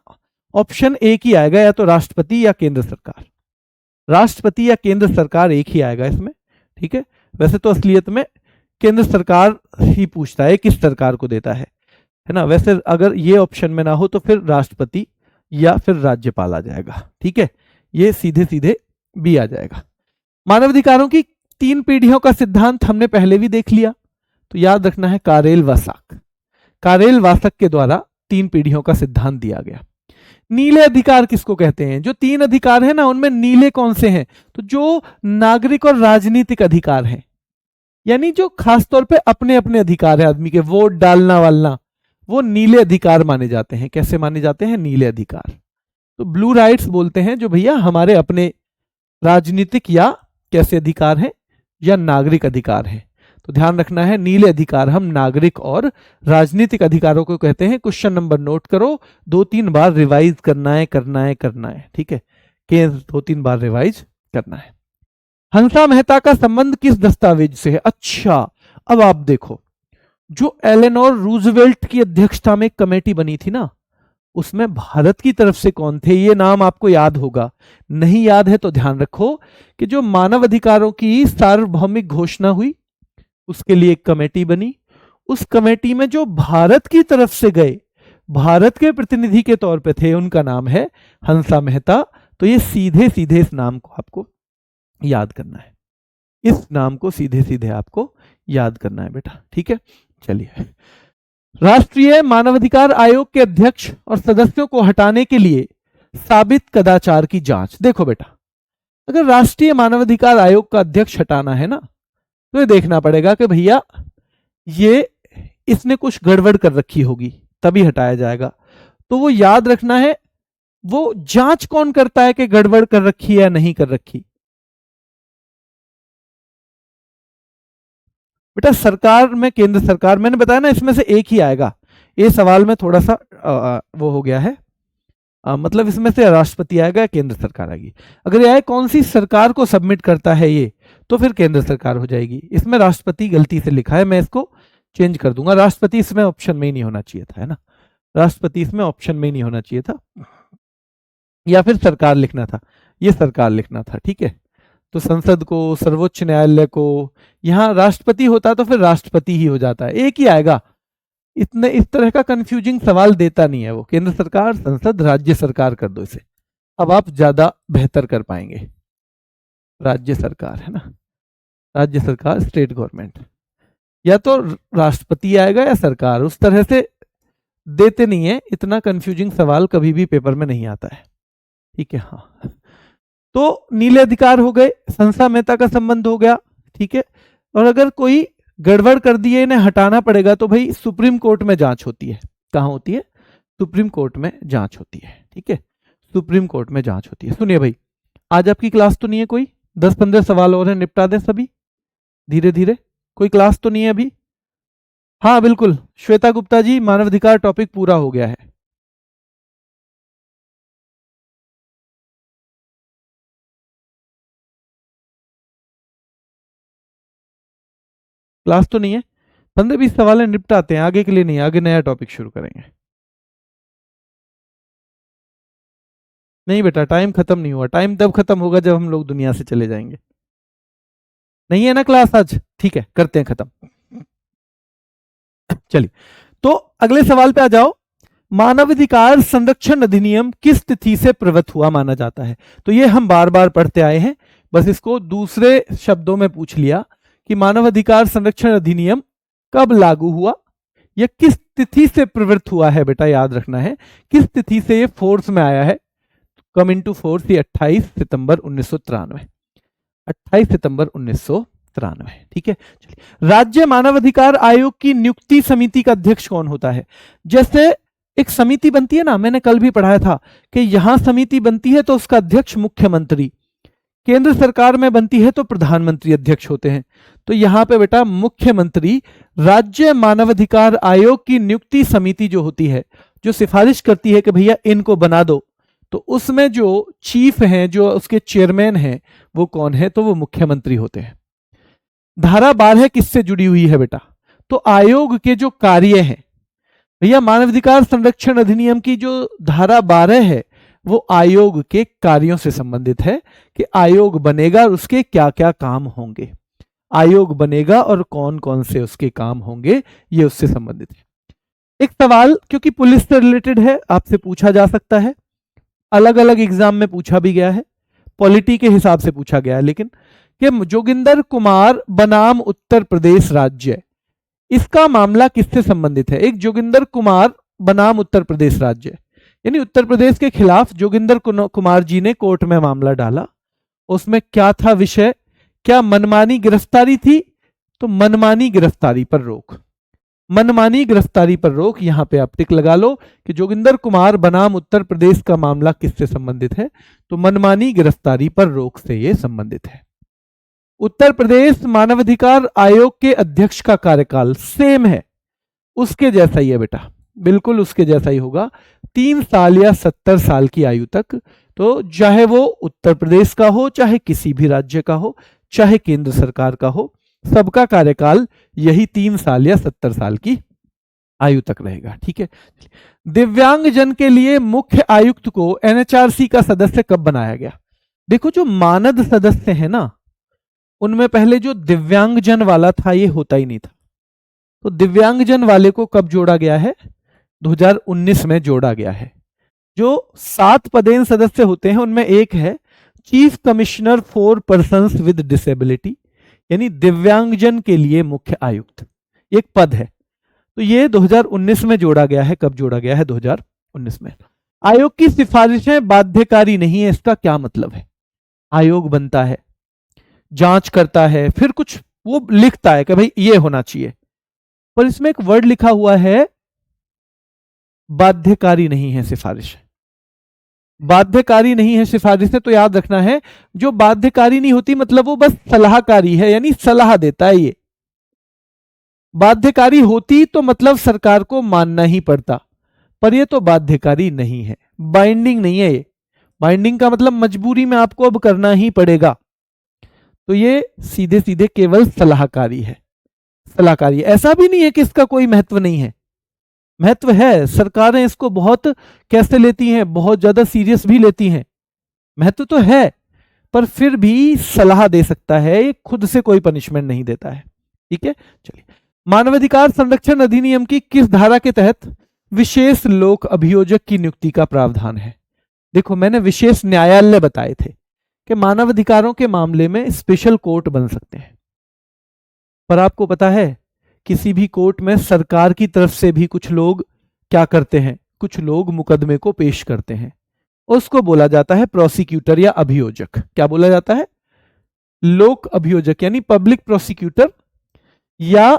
ऑप्शन एक ही आएगा, या तो राष्ट्रपति या केंद्र सरकार, राष्ट्रपति या केंद्र सरकार एक ही आएगा इसमें, ठीक है। वैसे तो असलियत में केंद्र सरकार ही पूछता है किस सरकार को देता है ना। वैसे अगर ये ऑप्शन में ना हो तो फिर राष्ट्रपति या फिर राज्यपाल आ जाएगा, ठीक है, ये सीधे सीधे भी आ जाएगा। मानवाधिकारों की 3 पीढ़ियों का सिद्धांत हमने पहले भी देख लिया, तो याद रखना है कारेल वासाक, कारेल वासक के द्वारा 3 पीढ़ियों का सिद्धांत दिया गया। नीले अधिकार किसको कहते हैं? जो 3 अधिकार है ना उनमें नीले कौन से हैं? तो जो नागरिक और राजनीतिक अधिकार हैं, यानी जो खासतौर पे अपने अपने अधिकार है आदमी के, वोट डालना वालना, वो नीले अधिकार माने जाते हैं। कैसे माने जाते हैं? नीले अधिकार। तो ब्लू राइट्स बोलते हैं जो भैया हमारे अपने राजनीतिक या कैसे अधिकार हैं या नागरिक अधिकार हैं। तो ध्यान रखना है नीले अधिकार हम नागरिक और राजनीतिक अधिकारों को कहते हैं। क्वेश्चन नंबर नोट करो, 2-3 बार रिवाइज करना है, ठीक है, कि 2-3 बार रिवाइज करना है। हंसा मेहता का संबंध किस दस्तावेज से है? अच्छा, अब आप देखो, जो एलेनोर रूजवेल्ट की अध्यक्षता में एक कमेटी बनी थी ना, उसमें भारत की तरफ से कौन थे? ये नाम आपको याद होगा, नहीं याद है तो ध्यान रखो कि जो मानव अधिकारों की सार्वभौमिक घोषणा हुई उसके लिए एक कमेटी बनी, उस कमेटी में जो भारत की तरफ से गए, भारत के प्रतिनिधि के तौर पे थे, उनका नाम है हंसा मेहता। तो ये सीधे सीधे इस नाम को आपको याद करना है, इस नाम को सीधे सीधे आपको याद करना है बेटा, ठीक है। चलिए, राष्ट्रीय मानवाधिकार आयोग के अध्यक्ष और सदस्यों को हटाने के लिए साबित कदाचार की जांच। देखो बेटा, अगर राष्ट्रीय मानवाधिकार आयोग का अध्यक्ष हटाना है ना, तो ये देखना पड़ेगा कि भैया ये इसने कुछ गड़बड़ कर रखी होगी, तभी हटाया जाएगा। तो वो याद रखना है, वो जांच कौन करता है कि गड़बड़ कर रखी है या नहीं कर रखी? बेटा सरकार में केंद्र सरकार, मैंने बताया ना इसमें से एक ही आएगा। ये सवाल में थोड़ा सा वो हो गया है, मतलब इसमें से राष्ट्रपति आएगा या केंद्र सरकार आएगी। अगर ये आए कौन सी सरकार को सबमिट करता है ये, तो फिर केंद्र सरकार हो जाएगी। इसमें राष्ट्रपति गलती से लिखा है, मैं इसको चेंज कर दूंगा। राष्ट्रपति इसमें ऑप्शन में ही नहीं होना चाहिए था, है ना, राष्ट्रपति इसमें ऑप्शन में ही नहीं होना चाहिए था, या फिर सरकार लिखना था, ये सरकार लिखना था, ठीक है। तो संसद को, सर्वोच्च न्यायालय को, यहां राष्ट्रपति होता तो फिर राष्ट्रपति ही हो जाता है, एक ही आएगा। इतने इस तरह का कंफ्यूजिंग सवाल देता नहीं है वो। केंद्र सरकार, संसद, राज्य सरकार कर दो इसे, अब आप ज्यादा बेहतर कर पाएंगे। राज्य सरकार है ना, राज्य सरकार, स्टेट गवर्नमेंट, या तो राष्ट्रपति आएगा या सरकार, उस तरह से देते नहीं है। इतना कंफ्यूजिंग सवाल कभी भी पेपर में नहीं आता है, ठीक है। हाँ, तो नीले अधिकार हो गए, संसा मेहता का संबंध हो गया, ठीक है। और अगर कोई गड़बड़ कर दिए, इन्हें हटाना पड़ेगा, तो भाई सुप्रीम कोर्ट में जांच होती है। कहां होती है? सुप्रीम कोर्ट में जांच होती है, ठीक है, सुप्रीम कोर्ट में जांच होती है। सुनिए भाई, आज आपकी क्लास तो नहीं है कोई? 10-15 सवाल और हैं, निपटा दें सभी धीरे धीरे। कोई क्लास तो नहीं है अभी? हाँ बिल्कुल, श्वेता गुप्ता जी, मानवाधिकार टॉपिक पूरा हो गया है। क्लास तो नहीं है? 15-20 सवाल निपटाते हैं, आगे के लिए नहीं, आगे नया टॉपिक शुरू करेंगे। नहीं बेटा, टाइम खत्म नहीं हुआ, टाइम तब खत्म होगा जब हम लोग दुनिया से चले जाएंगे। नहीं है ना क्लास आज? ठीक है, करते हैं खत्म। चलिए, तो अगले सवाल पे आ जाओ। मानवाधिकार संरक्षण अधिनियम किस तिथि से प्रवृत्त हुआ माना जाता है? तो ये हम बार बार पढ़ते आए हैं, बस इसको दूसरे शब्दों में पूछ लिया कि मानवाधिकार संरक्षण अधिनियम कब लागू हुआ, या किस तिथि से प्रवृत्त हुआ है। बेटा याद रखना है किस तिथि से ये फोर्स में आया है, कम इनटू फोर्स, ये 28 सितंबर 1993, 28 सितंबर 1993, ठीक है। चलिए, राज्य मानवाधिकार आयोग की नियुक्ति समिति का अध्यक्ष कौन होता है? जैसे एक समिति बनती है ना, मैंने कल भी पढ़ाया था कि यहां समिति बनती है तो उसका अध्यक्ष मुख्यमंत्री, केंद्र सरकार में बनती है तो प्रधानमंत्री अध्यक्ष होते हैं। तो यहां पे बेटा मुख्यमंत्री राज्य मानवाधिकार आयोग की नियुक्ति समिति जो होती है, जो सिफारिश करती है कि भैया इनको बना दो, तो उसमें जो चीफ हैं, जो उसके चेयरमैन हैं, वो कौन है? तो वो मुख्यमंत्री होते हैं। धारा 12 किससे जुड़ी हुई है बेटा? तो आयोग के जो कार्य हैं, भैया मानवाधिकार संरक्षण अधिनियम की जो धारा 12 है वो आयोग के कार्यों से संबंधित है कि आयोग बनेगा और उसके क्या क्या काम होंगे, आयोग बनेगा और कौन कौन से उसके काम होंगे, ये उससे संबंधित है। एक सवाल, क्योंकि पुलिस से रिलेटेड है, आपसे पूछा जा सकता है, अलग अलग एग्जाम में पूछा भी गया है, पॉलिटी के हिसाब से पूछा गया है, लेकिन कि जोगिंदर कुमार बनाम उत्तर प्रदेश राज्य, इसका मामला किससे संबंधित है? एक जोगिंदर कुमार बनाम उत्तर प्रदेश राज्य, यानी उत्तर प्रदेश के खिलाफ जोगिंदर कुमार जी ने कोर्ट में मामला डाला। उसमें क्या था विषय? क्या मनमानी गिरफ्तारी थी? तो मनमानी गिरफ्तारी पर रोक, मनमानी गिरफ्तारी पर रोक, यहां पे आप टिक लगा लो कि जोगिंदर कुमार बनाम उत्तर प्रदेश का मामला किससे संबंधित है? तो मनमानी गिरफ्तारी पर रोक से यह संबंधित है। उत्तर प्रदेश मानवाधिकार आयोग के अध्यक्ष का कार्यकाल सेम है, उसके जैसा ही है बेटा, बिल्कुल उसके जैसा ही होगा, 3 साल या 70 साल की आयु तक। तो चाहे वो उत्तर प्रदेश का हो, चाहे किसी भी राज्य का हो, चाहे केंद्र सरकार का हो, सबका कार्यकाल यही 3 साल या 70 साल की आयु तक रहेगा, ठीक है। दिव्यांगजन के लिए मुख्य आयुक्त को एनएचआरसी का सदस्य कब बनाया गया? देखो, जो मानद सदस्य है ना, उनमें पहले जो दिव्यांगजन वाला था ये होता ही नहीं था, तो दिव्यांगजन वाले को कब जोड़ा गया है? 2019 में जोड़ा गया है। जो 7 पदेन सदस्य होते हैं उनमें एक है chief commissioner for persons with disability, यानी दिव्यांगजन के लिए मुख्य आयुक्त, एक पद है। तो ये 2019 में जोड़ा गया है। कब जोड़ा गया है? 2019 में। आयोग की सिफारिशें बाध्यकारी नहीं है, इसका क्या मतलब है? आयोग बनता है, जांच करता है, फिर कुछ वो लिखता है कि भाई ये होना चाहिए, पर इसमें एक वर्ड लिखा हुआ है बाध्यकारी नहीं है सिफारिश, बाध्यकारी नहीं है सिफारिश है। तो याद रखना है, जो बाध्यकारी नहीं होती मतलब वो बस सलाहकारी है, यानी सलाह देता है। ये बाध्यकारी होती तो मतलब सरकार को मानना ही पड़ता, पर ये तो बाध्यकारी नहीं है, बाइंडिंग नहीं है। ये बाइंडिंग का मतलब मजबूरी में आपको अब करना ही पड़ेगा, तो ये सीधे सीधे केवल सलाहकारी है, सलाहकारी। ऐसा भी नहीं है कि इसका कोई महत्व नहीं है, महत्व है। सरकारें इसको बहुत कैसे लेती हैं, बहुत ज्यादा सीरियस भी लेती हैं, महत्व तो है, पर फिर भी सलाह दे सकता है, ये खुद से कोई पनिशमेंट नहीं देता है। ठीक है, चलिए। मानवाधिकार संरक्षण अधिनियम की किस धारा के तहत विशेष लोक अभियोजक की नियुक्ति का प्रावधान है? देखो, मैंने विशेष न्यायालय बताए थे कि मानवाधिकारों के मामले में स्पेशल कोर्ट बन सकते हैं, पर आपको पता है किसी भी कोर्ट में सरकार की तरफ से भी कुछ लोग क्या करते हैं, कुछ लोग मुकदमे को पेश करते हैं, उसको बोला जाता है प्रोसिक्यूटर या अभियोजक। क्या बोला जाता है? लोक अभियोजक यानी पब्लिक प्रोसिक्यूटर, या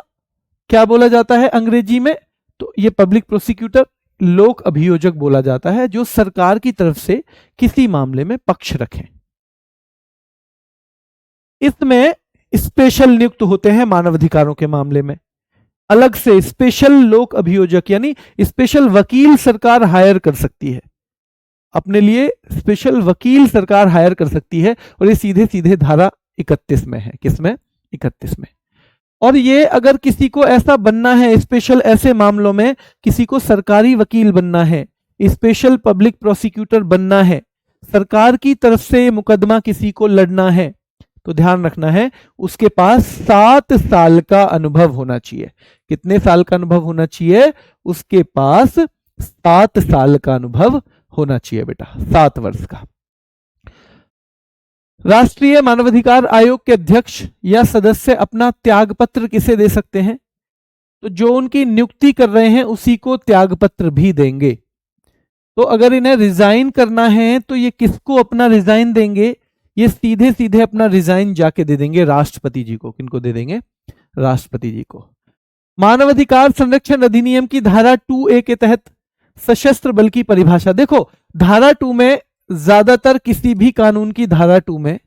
क्या बोला जाता है अंग्रेजी में? तो ये पब्लिक प्रोसिक्यूटर, लोक अभियोजक बोला जाता है जो सरकार की तरफ से किसी मामले में पक्ष रखें। इसमें स्पेशल नियुक्त होते हैं मानवाधिकारों के मामले में, अलग से स्पेशल लोक अभियोजक यानी स्पेशल वकील सरकार हायर कर सकती है, अपने लिए स्पेशल वकील सरकार हायर कर सकती है, और ये सीधे सीधे धारा 31 में है। किसमें? 31 में। और ये अगर किसी को ऐसा बनना है स्पेशल, ऐसे मामलों में किसी को सरकारी वकील बनना है, स्पेशल पब्लिक प्रोसिक्यूटर बनना है, सरकार की तरफ से मुकदमा किसी को लड़ना है, तो ध्यान रखना है उसके पास 7 साल का अनुभव होना चाहिए। कितने साल का अनुभव होना चाहिए? उसके पास 7 साल का अनुभव होना चाहिए बेटा, 7 वर्ष का। राष्ट्रीय मानवाधिकार आयोग के अध्यक्ष या सदस्य अपना त्यागपत्र किसे दे सकते हैं? तो जो उनकी नियुक्ति कर रहे हैं उसी को त्यागपत्र भी देंगे। तो अगर इन्हें रिजाइन करना है तो ये किसको अपना रिजाइन देंगे? ये सीधे सीधे अपना रिजाइन जाके दे देंगे राष्ट्रपति जी को। किनको दे देंगे? राष्ट्रपति जी को। मानवाधिकार संरक्षण अधिनियम की धारा 2A के तहत सशस्त्र बल की परिभाषा। देखो, धारा 2 में ज्यादातर किसी भी कानून की धारा 2 में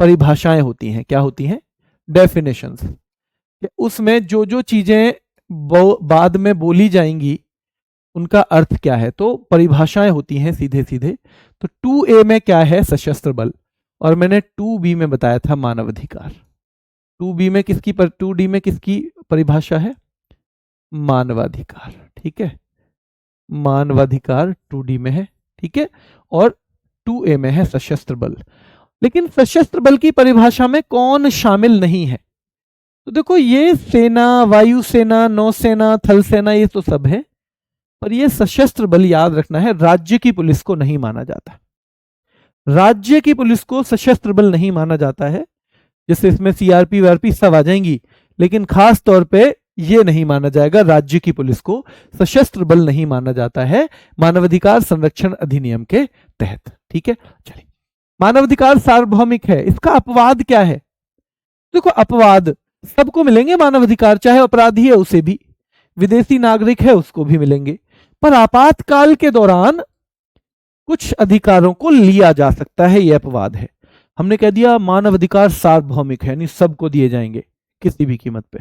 परिभाषाएं होती हैं। क्या होती हैं? डेफिनेशंस। उसमें जो जो चीजें बाद में बोली जाएंगी उनका अर्थ क्या है, तो परिभाषाएं होती हैं सीधे सीधे। तो 2A में क्या है? सशस्त्र बल, और मैंने 2B में बताया था मानवाधिकार। 2D में किसकी परिभाषा है? मानवाधिकार। ठीक है, मानवाधिकार 2D में है। ठीक है, और 2A में है सशस्त्र बल। लेकिन सशस्त्र बल की परिभाषा में कौन शामिल नहीं है? तो देखो, ये सेना, वायुसेना, नौसेना, थल सेना, ये तो सब है, पर ये सशस्त्र बल याद रखना है, राज्य की पुलिस को नहीं माना जाता। राज्य की पुलिस को सशस्त्र बल नहीं माना जाता है। जैसे इसमें सीआरपी वारपी सब आ जाएंगी, लेकिन खास तौर पे ये नहीं माना जाएगा, राज्य की पुलिस को सशस्त्र बल नहीं माना जाता है मानवाधिकार संरक्षण अधिनियम के तहत। ठीक है, चलिए। मानवाधिकार सार्वभौमिक है, इसका अपवाद क्या है? देखो, अपवाद सबको मिलेंगे मानवाधिकार, चाहे अपराधी है उसे भी, विदेशी नागरिक है उसको भी मिलेंगे, पर आपातकाल के दौरान कुछ अधिकारों को लिया जा सकता है, यह अपवाद है। हमने कह दिया मानवाधिकार सार्वभौमिक है, यानी सबको दिए जाएंगे किसी भी कीमत पे।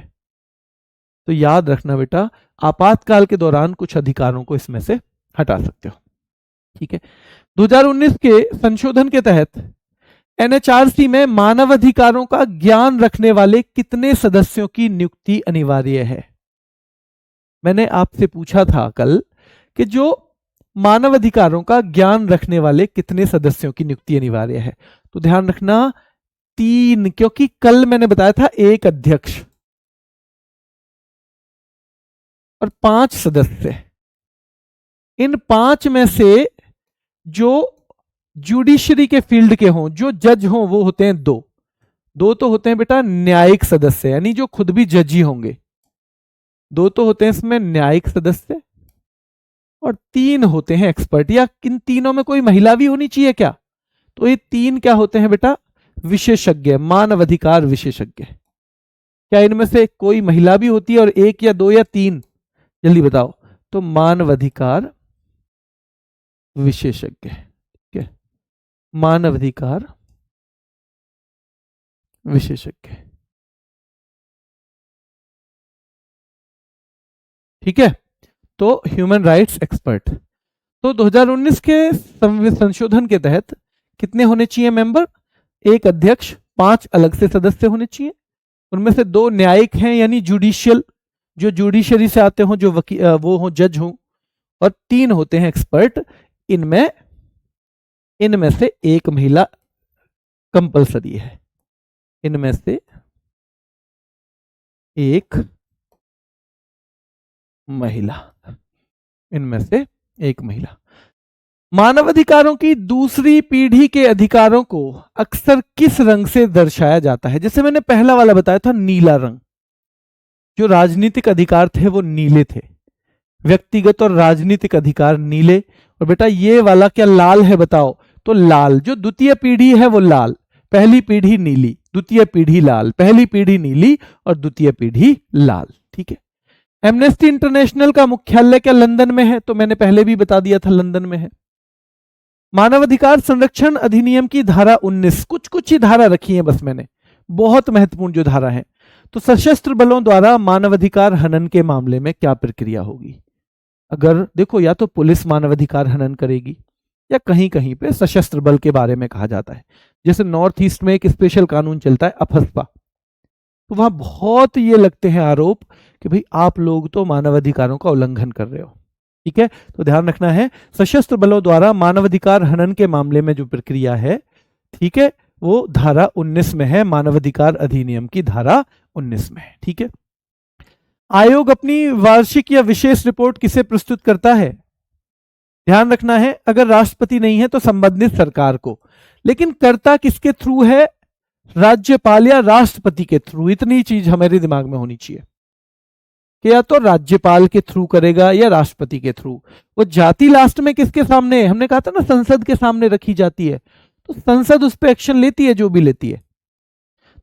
तो याद रखना बेटा, आपातकाल के दौरान कुछ अधिकारों को इसमें से हटा सकते हो। ठीक है, 2019 के संशोधन के तहत एनएचआरसी में मानवाधिकारों का ज्ञान रखने वाले कितने सदस्यों की नियुक्ति अनिवार्य है? मैंने आपसे पूछा था कल कि जो मानवाधिकारों का ज्ञान रखने वाले कितने सदस्यों की नियुक्ति अनिवार्य है, तो ध्यान रखना 3, क्योंकि कल मैंने बताया था 1 अध्यक्ष और 5 सदस्य। इन 5 में से जो जुडिशरी के फील्ड के हों, जो जज हों, वो होते हैं 2 तो होते हैं बेटा न्यायिक सदस्य, यानी जो खुद भी जज ही होंगे। 2 तो होते हैं इसमें न्यायिक सदस्य, और 3 होते हैं एक्सपर्ट। या किन तीनों में कोई महिला भी होनी चाहिए क्या? तो ये 3 क्या होते हैं बेटा? विशेषज्ञ, मानवाधिकार विशेषज्ञ। क्या इनमें से कोई महिला भी होती है? और 1 या 2 या 3, जल्दी बताओ। तो मानवाधिकार विशेषज्ञ। ठीक है, मानवाधिकार विशेषज्ञ। ठीक है, तो ह्यूमन राइट्स एक्सपर्ट। तो 2019 के संशोधन के तहत कितने होने चाहिए मेंबर? 1 अध्यक्ष, 5 अलग से सदस्य होने चाहिए। उनमें से 2 न्यायिक हैं, यानी जुडिशियल, जो जुडिशरी से आते हों, जो वो हो जज हों, और 3 होते हैं एक्सपर्ट। इनमें से 1 महिला कंपलसरी है। इनमें से एक महिला, इनमें से एक महिला। मानव अधिकारों की दूसरी पीढ़ी के अधिकारों को अक्सर किस रंग से दर्शाया जाता है? जैसे मैंने पहला वाला बताया था, नीला रंग। जो राजनीतिक अधिकार थे वो नीले थे, व्यक्तिगत और राजनीतिक अधिकार नीले। और बेटा ये वाला क्या लाल है बताओ? तो लाल। जो द्वितीय पीढ़ी है वो लाल, पहली पीढ़ी नीली, द्वितीय पीढ़ी लाल, पहली पीढ़ी नीली और द्वितीय पीढ़ी लाल। ठीक है। एमनेस्टी इंटरनेशनल का मुख्यालय क्या लंदन में है? तो मैंने पहले भी बता दिया था, लंदन में है। मानवाधिकार संरक्षण अधिनियम की धारा 19, कुछ कुछ ही धारा रखी है बस मैंने, बहुत महत्वपूर्ण जो धारा है। तो सशस्त्र बलों द्वारा मानवाधिकार हनन के मामले में क्या प्रक्रिया होगी? अगर देखो, या तो पुलिस मानवाधिकार हनन करेगी या कहीं कहीं पे सशस्त्र बल के बारे में कहा जाता है। जैसे नॉर्थ ईस्ट में एक स्पेशल कानून चलता है अफस्पा, तो वहां बहुत ये लगते हैं आरोप कि भाई आप लोग तो मानवाधिकारों का उल्लंघन कर रहे हो। ठीक है, तो ध्यान रखना है, सशस्त्र बलों द्वारा मानवाधिकार हनन के मामले में जो प्रक्रिया है, ठीक है, वो धारा 19 में है, मानवाधिकार अधिनियम की धारा 19 में है। ठीक है। आयोग अपनी वार्षिक या विशेष रिपोर्ट किसे प्रस्तुत करता है? ध्यान रखना है, अगर राष्ट्रपति नहीं है तो संबंधित सरकार को, लेकिन करता किसके थ्रू है? राज्यपाल या राष्ट्रपति के थ्रू। इतनी चीज हमारे दिमाग में होनी चाहिए कि या तो राज्यपाल के थ्रू करेगा या राष्ट्रपति के थ्रू। वो जाति लास्ट में किसके सामने? हमने कहा था ना, संसद के सामने रखी जाती है, तो संसद उस पर एक्शन लेती है जो भी लेती है।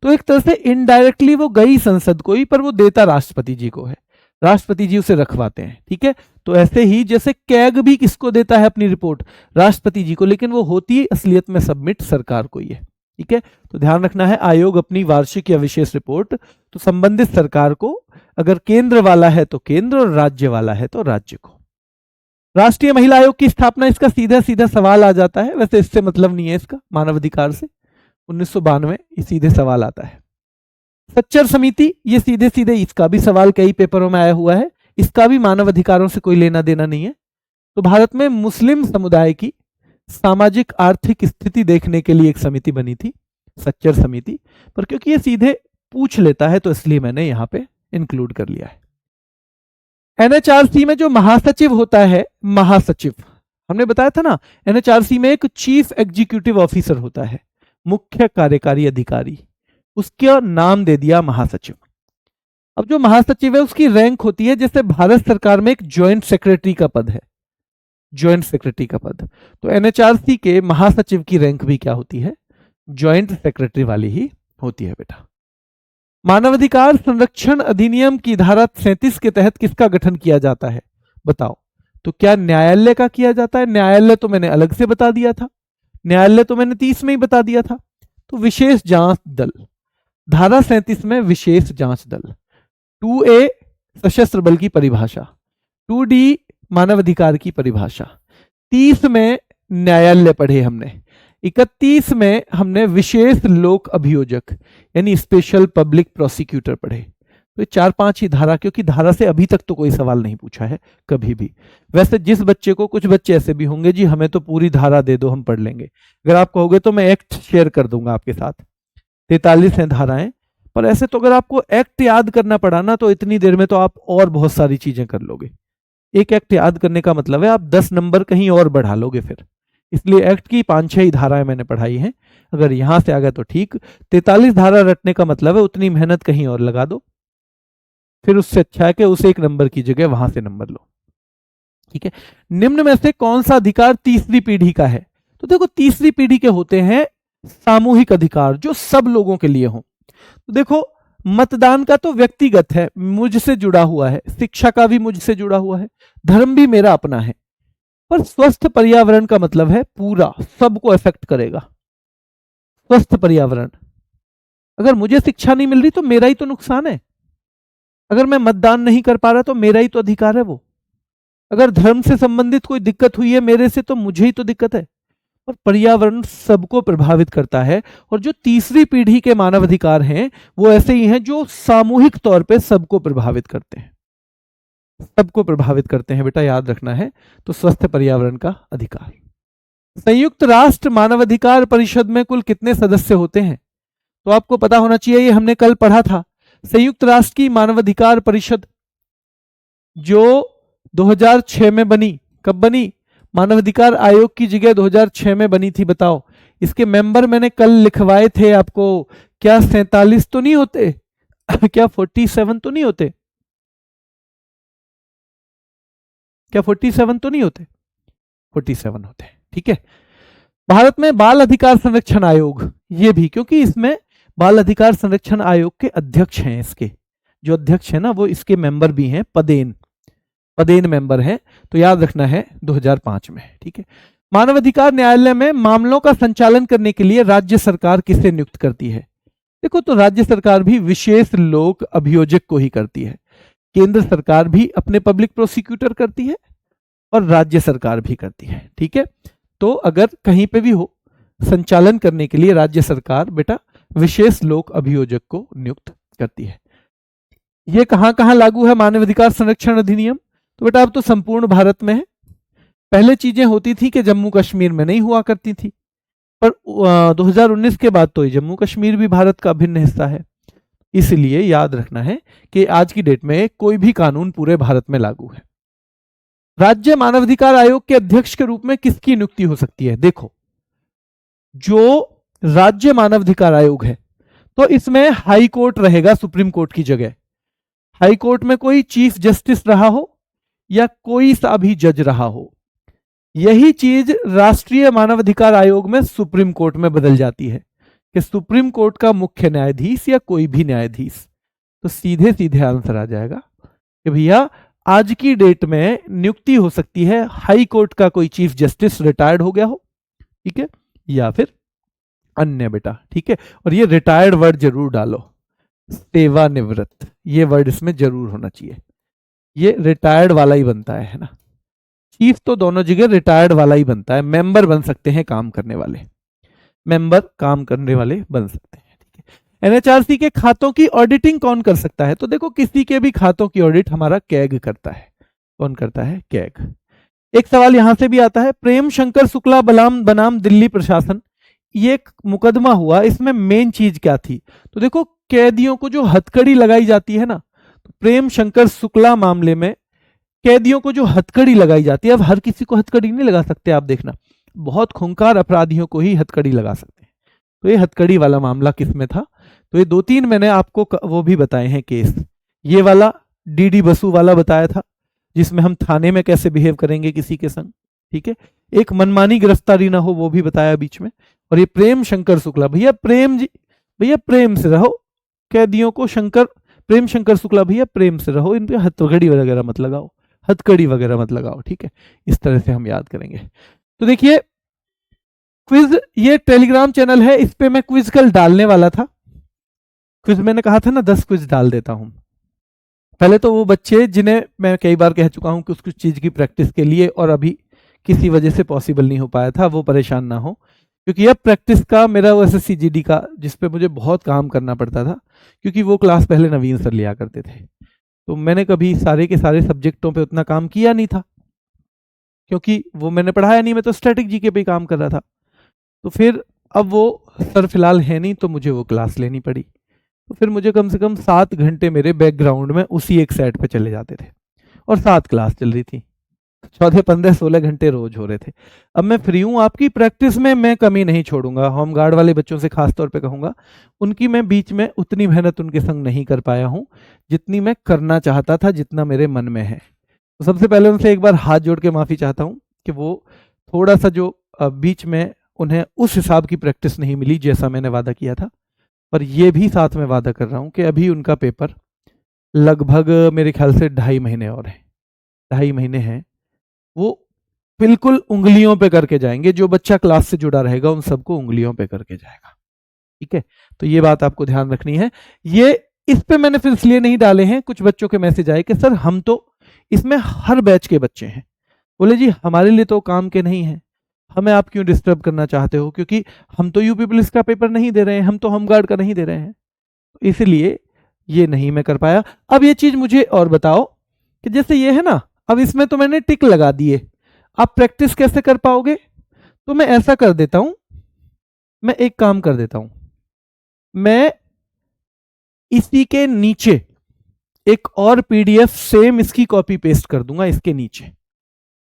तो एक तरह से इनडायरेक्टली वो गई संसद को ही, पर वो देता राष्ट्रपति जी को है, राष्ट्रपति जी उसे रखवाते हैं। ठीक है, तो ऐसे ही जैसे कैग भी किसको देता है अपनी रिपोर्ट? राष्ट्रपति जी को, लेकिन वो होती असलियत में सबमिट सरकार को ही है। ठीक है, तो ध्यान रखना है, आयोग अपनी वार्षिक या विशेष रिपोर्ट तो संबंधित सरकार को, अगर केंद्र वाला है तो केंद्र और राज्य वाला है तो राज्य को। राष्ट्रीय महिला आयोग की स्थापना, इसका सीधा सीधा सवाल आ जाता है, वैसे इससे मतलब नहीं है इसका मानवाधिकार से, 1992 सीधे सवाल आता है। सच्चर समिति, ये सीधे सीधे इसका भी सवाल कई पेपरों में आया हुआ है, इसका भी मानव अधिकारों से कोई लेना देना नहीं है। तो भारत में मुस्लिम समुदाय की सामाजिक आर्थिक स्थिति देखने के लिए एक समिति बनी थी, सच्चर समिति, पर क्योंकि ये सीधे पूछ लेता है तो इसलिए मैंने यहां पे इंक्लूड कर लिया है। एनएचआरसी में जो महासचिव होता है, महासचिव हमने बताया था ना, एनएचआरसी में एक चीफ एग्जीक्यूटिव ऑफिसर होता है, मुख्य कार्यकारी अधिकारी, उसका नाम दे दिया महासचिव। अब जो महासचिव है उसकी रैंक होती है, जैसे भारत सरकार में एक ज्वाइंट सेक्रेटरी का पद है, ज्वाइंट सेक्रेटरी का पद, तो एनएचआरसी के महासचिव की रैंक भी क्या होती है? ज्वाइंट सेक्रेटरी वाली ही होती है बेटा। मानवाधिकार संरक्षण अधिनियम की धारा 37 के तहत किसका गठन किया जाता है? बताओ। तो क्या न्यायालय का किया जाता है? न्यायालय तो मैंने अलग से बता दिया था, न्यायालय तो मैंने 30 में ही बता दिया था। तो विशेष जांच दल, धारा 37 में विशेष जांच दल। 2A सशस्त्र बल की परिभाषा, 2D मानवाधिकार की परिभाषा, 30 में न्यायालय पढ़े हमने, 31 में हमने विशेष लोक अभियोजक यानी स्पेशल पब्लिक प्रोसिक्यूटर पढ़े। तो 4-5 ही धारा, क्योंकि धारा से अभी तक तो कोई सवाल नहीं पूछा है कभी भी। वैसे जिस बच्चे को, कुछ बच्चे ऐसे भी होंगे जी हमें तो पूरी धारा दे दो हम पढ़ लेंगे, अगर आप कहोगे तो मैं एक्ट शेयर कर दूंगा आपके साथ, 43 हैं धाराएं, पर ऐसे तो अगर आपको एक्ट याद करना पड़ा ना तो इतनी देर में तो आप और बहुत सारी चीजें कर लोगे। एक एक्ट याद करने का मतलब है आप 10 नंबर कहीं और बढ़ा लोगे फिर, इसलिए एक्ट की 5-6 ही धाराएं मैंने पढ़ाई हैं, अगर यहां से आ गया तो ठीक। 43 धारा रटने का मतलब है उतनी मेहनत कहीं और लगा दो, फिर उससे अच्छा है कि उसे एक नंबर की जगह वहां से नंबर लो। ठीक है, निम्न में से कौन सा अधिकार तीसरी पीढ़ी का है? तो देखो तीसरी पीढ़ी के होते हैं सामूहिक अधिकार जो सब लोगों के लिए हो। तो देखो मतदान का तो व्यक्तिगत है, मुझसे जुड़ा हुआ है, शिक्षा का भी मुझसे जुड़ा हुआ है, धर्म भी मेरा अपना है, पर स्वस्थ पर्यावरण का मतलब है पूरा सबको इफेक्ट करेगा। स्वस्थ पर्यावरण, अगर मुझे शिक्षा नहीं मिल रही तो मेरा ही तो नुकसान है, अगर मैं मतदान नहीं कर पा रहा तो मेरा ही तो अधिकार है वो, अगर धर्म से संबंधित कोई दिक्कत हुई है मेरे से तो मुझे ही तो दिक्कत है। और पर्यावरण सबको प्रभावित करता है, और जो तीसरी पीढ़ी के मानवाधिकार हैं वो ऐसे ही हैं जो सामूहिक तौर पे सबको प्रभावित करते हैं, सबको प्रभावित करते हैं बेटा, याद रखना है। तो स्वस्थ पर्यावरण का अधिकार। संयुक्त राष्ट्र मानवाधिकार परिषद में कुल कितने सदस्य होते हैं? तो आपको पता होना चाहिए, ये हमने कल पढ़ा था। संयुक्त राष्ट्र की मानवाधिकार परिषद जो 2006 में बनी, कब बनी? मानवाधिकार आयोग की जगह 2006 में बनी थी। बताओ, इसके मेंबर मैंने कल लिखवाए थे आपको। क्या 47 तो नहीं होते? क्या 47 तो नहीं होते? क्या 47 तो नहीं होते? 47 होते हैं, ठीक है। भारत में बाल अधिकार संरक्षण आयोग, ये भी, क्योंकि इसमें बाल अधिकार संरक्षण आयोग के अध्यक्ष हैं, इसके जो अध्यक्ष है ना वो इसके मेंबर भी हैं, पदेन मेंबर हैं, तो याद रखना है 2005 में, ठीक है। मानवाधिकार न्यायालय में मामलों का संचालन करने के लिए राज्य सरकार किसे नियुक्त करती है? देखो, तो राज्य सरकार भी विशेष लोक अभियोजक को ही करती है। केंद्र सरकार भी अपने पब्लिक प्रोसिक्यूटर करती है और राज्य सरकार भी करती है, ठीक है। तो अगर कहीं पे भी हो, संचालन करने के लिए राज्य सरकार बेटा विशेष लोक अभियोजक को नियुक्त करती है। ये कहां कहां लागू है मानवाधिकार संरक्षण अधिनियम? तो बेटा अब तो संपूर्ण भारत में है। पहले चीजें होती थी कि जम्मू कश्मीर में नहीं हुआ करती थी, पर 2019 के बाद तो ये जम्मू कश्मीर भी भारत का अभिन्न हिस्सा है। इसलिए याद रखना है कि आज की डेट में कोई भी कानून पूरे भारत में लागू है। राज्य मानवाधिकार आयोग के अध्यक्ष के रूप में किसकी नियुक्ति हो सकती है? देखो, जो राज्य मानवाधिकार आयोग है तो इसमें हाई कोर्ट रहेगा सुप्रीम कोर्ट की जगह। हाई कोर्ट में कोई चीफ जस्टिस रहा हो या कोई सा भी जज रहा हो, यही चीज राष्ट्रीय मानवाधिकार आयोग में सुप्रीम कोर्ट में बदल जाती है कि सुप्रीम कोर्ट का मुख्य न्यायाधीश या कोई भी न्यायाधीश। तो सीधे सीधे आंसर आ जाएगा कि भैया आज की डेट में नियुक्ति हो सकती है हाई कोर्ट का कोई चीफ जस्टिस रिटायर्ड हो गया हो, ठीक है, या फिर अन्य बेटा, ठीक है। और ये रिटायर्ड वर्ड जरूर डालो, सेवानिवृत्त, ये वर्ड इसमें जरूर होना चाहिए। ये रिटायर्ड वाला ही बनता है ना, चीफ तो दोनों जगह रिटायर्ड वाला ही बनता है। मेंबर बन सकते हैं काम करने वाले, मेंबर काम करने वाले बन सकते हैं, ठीक है। एनएचआरसी के खातों की ऑडिटिंग कौन कर सकता है? तो देखो, किसी के भी खातों की ऑडिट हमारा कैग करता है। कौन करता है? कैग। एक सवाल यहां से भी आता है, प्रेम शंकर शुक्ला बनाम दिल्ली प्रशासन, ये एक मुकदमा हुआ, इसमें मेन चीज क्या थी? तो देखो, कैदियों को जो हथकड़ी लगाई जाती है ना, तो प्रेम शंकर शुक्ला मामले में कैदियों को जो हथकड़ी लगाई जाती है, अब हर किसी को हथकड़ी नहीं लगा सकते, आप देखना, बहुत खूंखार अपराधियों को ही हथकड़ी लगा सकते हैं। तो ये हथकड़ी वाला मामला किसमें था? तो ये 2-3 मैंने आपको वो भी बताए हैं केस। ये वाला डीडी बसु वाला बताया था, जिसमें हम थाने में कैसे बिहेव करेंगे किसी के संग, ठीक है। एक मनमानी गिरफ्तारी ना हो, वो भी बताया बीच में। और ये प्रेम शंकर शुक्ला, भैया प्रेम जी, भैया प्रेम से रहो, कैदियों को प्रेम शंकर शुक्ला भैया प्रेम से रहो, इन पे हथकड़ी वगैरह मत लगाओ, हथकड़ी वगैरह मत लगाओ, ठीक है। इस तरह से हम याद करेंगे। तो देखिए, क्विज, ये टेलीग्राम चैनल है, इस पे मैं क्विज कल डालने वाला था। क्विज मैंने कहा था ना 10 क्विज डाल देता हूं। पहले तो वो बच्चे जिन्हें मैं कई बार कह चुका हूं कि कुछ चीज की प्रैक्टिस के लिए और अभी किसी वजह से पॉसिबल नहीं हो पाया था, वो परेशान ना हो, क्योंकि अब प्रैक्टिस का मेरा वो SSC-GD का, जिस पे मुझे बहुत काम करना पड़ता था, क्योंकि वो क्लास पहले नवीन सर लिया करते थे, तो मैंने कभी सारे के सारे सब्जेक्टों पे उतना काम किया नहीं था, क्योंकि वो मैंने पढ़ाया नहीं, मैं तो स्टैटिक जीके पे काम कर रहा था। तो फिर अब वो सर फिलहाल है नहीं, तो मुझे वो क्लास लेनी पड़ी। तो फिर मुझे कम से कम 7 घंटे मेरे बैकग्राउंड में उसी एक सेट पे चले जाते थे, और 7 क्लास चल रही थी, 14, 15, 16 घंटे रोज हो रहे थे। अब मैं फ्री हूं, आपकी प्रैक्टिस में मैं कमी नहीं छोड़ूंगा। होमगार्ड वाले बच्चों से खास तौर पे कहूंगा, उनकी मैं बीच में उतनी मेहनत उनके संग नहीं कर पाया हूं जितनी मैं करना चाहता था, जितना मेरे मन में है। तो सबसे पहले उनसे एक बार हाथ जोड़ के माफी चाहता हूं कि वो थोड़ा सा जो बीच में उन्हें उस हिसाब की प्रैक्टिस नहीं मिली जैसा मैंने वादा किया था। पर यह भी साथ में वादा कर रहा हूं कि अभी उनका पेपर लगभग मेरे ख्याल से 2.5 महीने और है, 2.5 महीने हैं, वो बिल्कुल उंगलियों पे करके जाएंगे। जो बच्चा क्लास से जुड़ा रहेगा उन सबको उंगलियों पे करके जाएगा, ठीक है। तो ये बात आपको ध्यान रखनी है। ये इस पे मैंने फिर इसलिए नहीं डाले हैं, कुछ बच्चों के मैसेज आए कि सर हम तो इसमें हर बैच के बच्चे हैं, बोले जी हमारे लिए तो काम के नहीं है, हमें आप क्यों डिस्टर्ब करना चाहते हो, क्योंकि हम तो यूपी पुलिस का पेपर नहीं दे रहे हैं, हम तो होमगार्ड का नहीं दे रहे हैं, इसलिए ये नहीं मैं कर पाया। अब ये चीज मुझे और बताओ कि जैसे ये है ना, अब इसमें तो मैंने टिक लगा दिए, आप प्रैक्टिस कैसे कर पाओगे? तो मैं ऐसा कर देता हूं, मैं एक काम कर देता हूं, मैं इसी के नीचे एक और पीडीएफ सेम इसकी कॉपी पेस्ट कर दूंगा इसके नीचे,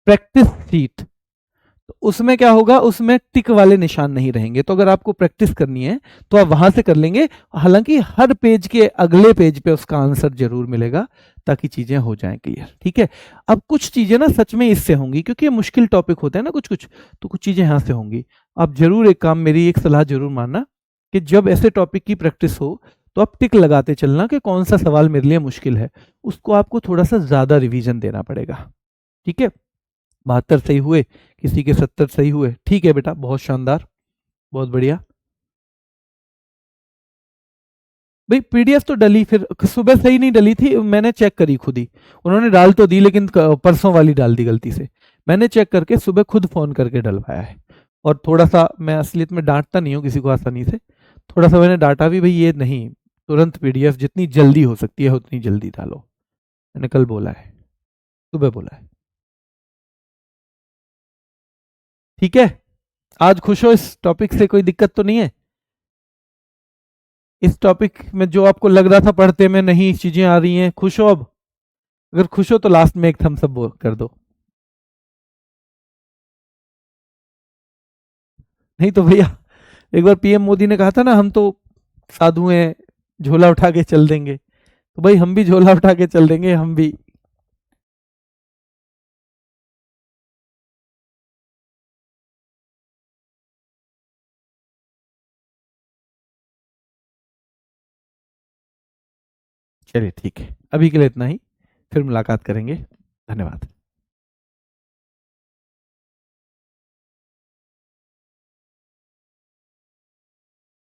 प्रैक्टिस शीट। तो उसमें क्या होगा, उसमें टिक वाले निशान नहीं रहेंगे, तो अगर आपको प्रैक्टिस करनी है तो आप वहां से कर लेंगे। हालांकि हर पेज के अगले पेज पे उसका आंसर जरूर मिलेगा, ताकि चीजें हो जाएं क्लियर, ठीक है। अब कुछ चीजें ना सच में इससे होंगी, क्योंकि ये मुश्किल टॉपिक होते हैं ना कुछ कुछ, तो कुछ चीजें यहां से होंगी। आप जरूर एक काम, मेरी एक सलाह जरूर मानना, कि जब ऐसे टॉपिक की प्रैक्टिस हो तो आप टिक लगाते चलना कि कौन सा सवाल मेरे लिए मुश्किल है, उसको आपको थोड़ा सा ज्यादा रिवीजन देना पड़ेगा, ठीक है। 72 सही हुए, किसी के 70 सही हुए, ठीक है बेटा, बहुत शानदार, बहुत बढ़िया। भाई पीडीएफ तो डली, फिर सुबह सही नहीं डली थी, मैंने चेक करी खुद ही, उन्होंने डाल तो दी लेकिन परसों वाली डाल दी गलती से, मैंने चेक करके सुबह खुद फोन करके डलवाया है। और थोड़ा सा मैं असलियत में डांटता नहीं हूँ किसी को आसानी से, थोड़ा सा मैंने डांटा भी, भाई ये नहीं, तुरंत पीडीएफ जितनी जल्दी हो सकती है उतनी जल्दी डालो, मैंने कल बोला है, सुबह बोला है, ठीक है। आज खुश हो, इस टॉपिक से कोई दिक्कत तो नहीं है? इस टॉपिक में जो आपको लग रहा था पढ़ते में नहीं चीजें आ रही हैं, खुश हो अब? अगर खुश हो तो लास्ट में एक थम्स अप कर दो, नहीं तो भैया, एक बार पीएम मोदी ने कहा था ना, हम तो साधु हैं, झोला उठा के चल देंगे, तो भाई हम भी झोला उठा के चल देंगे, हम भी। चलिए ठीक है, अभी के लिए इतना ही, फिर मुलाकात करेंगे, धन्यवाद।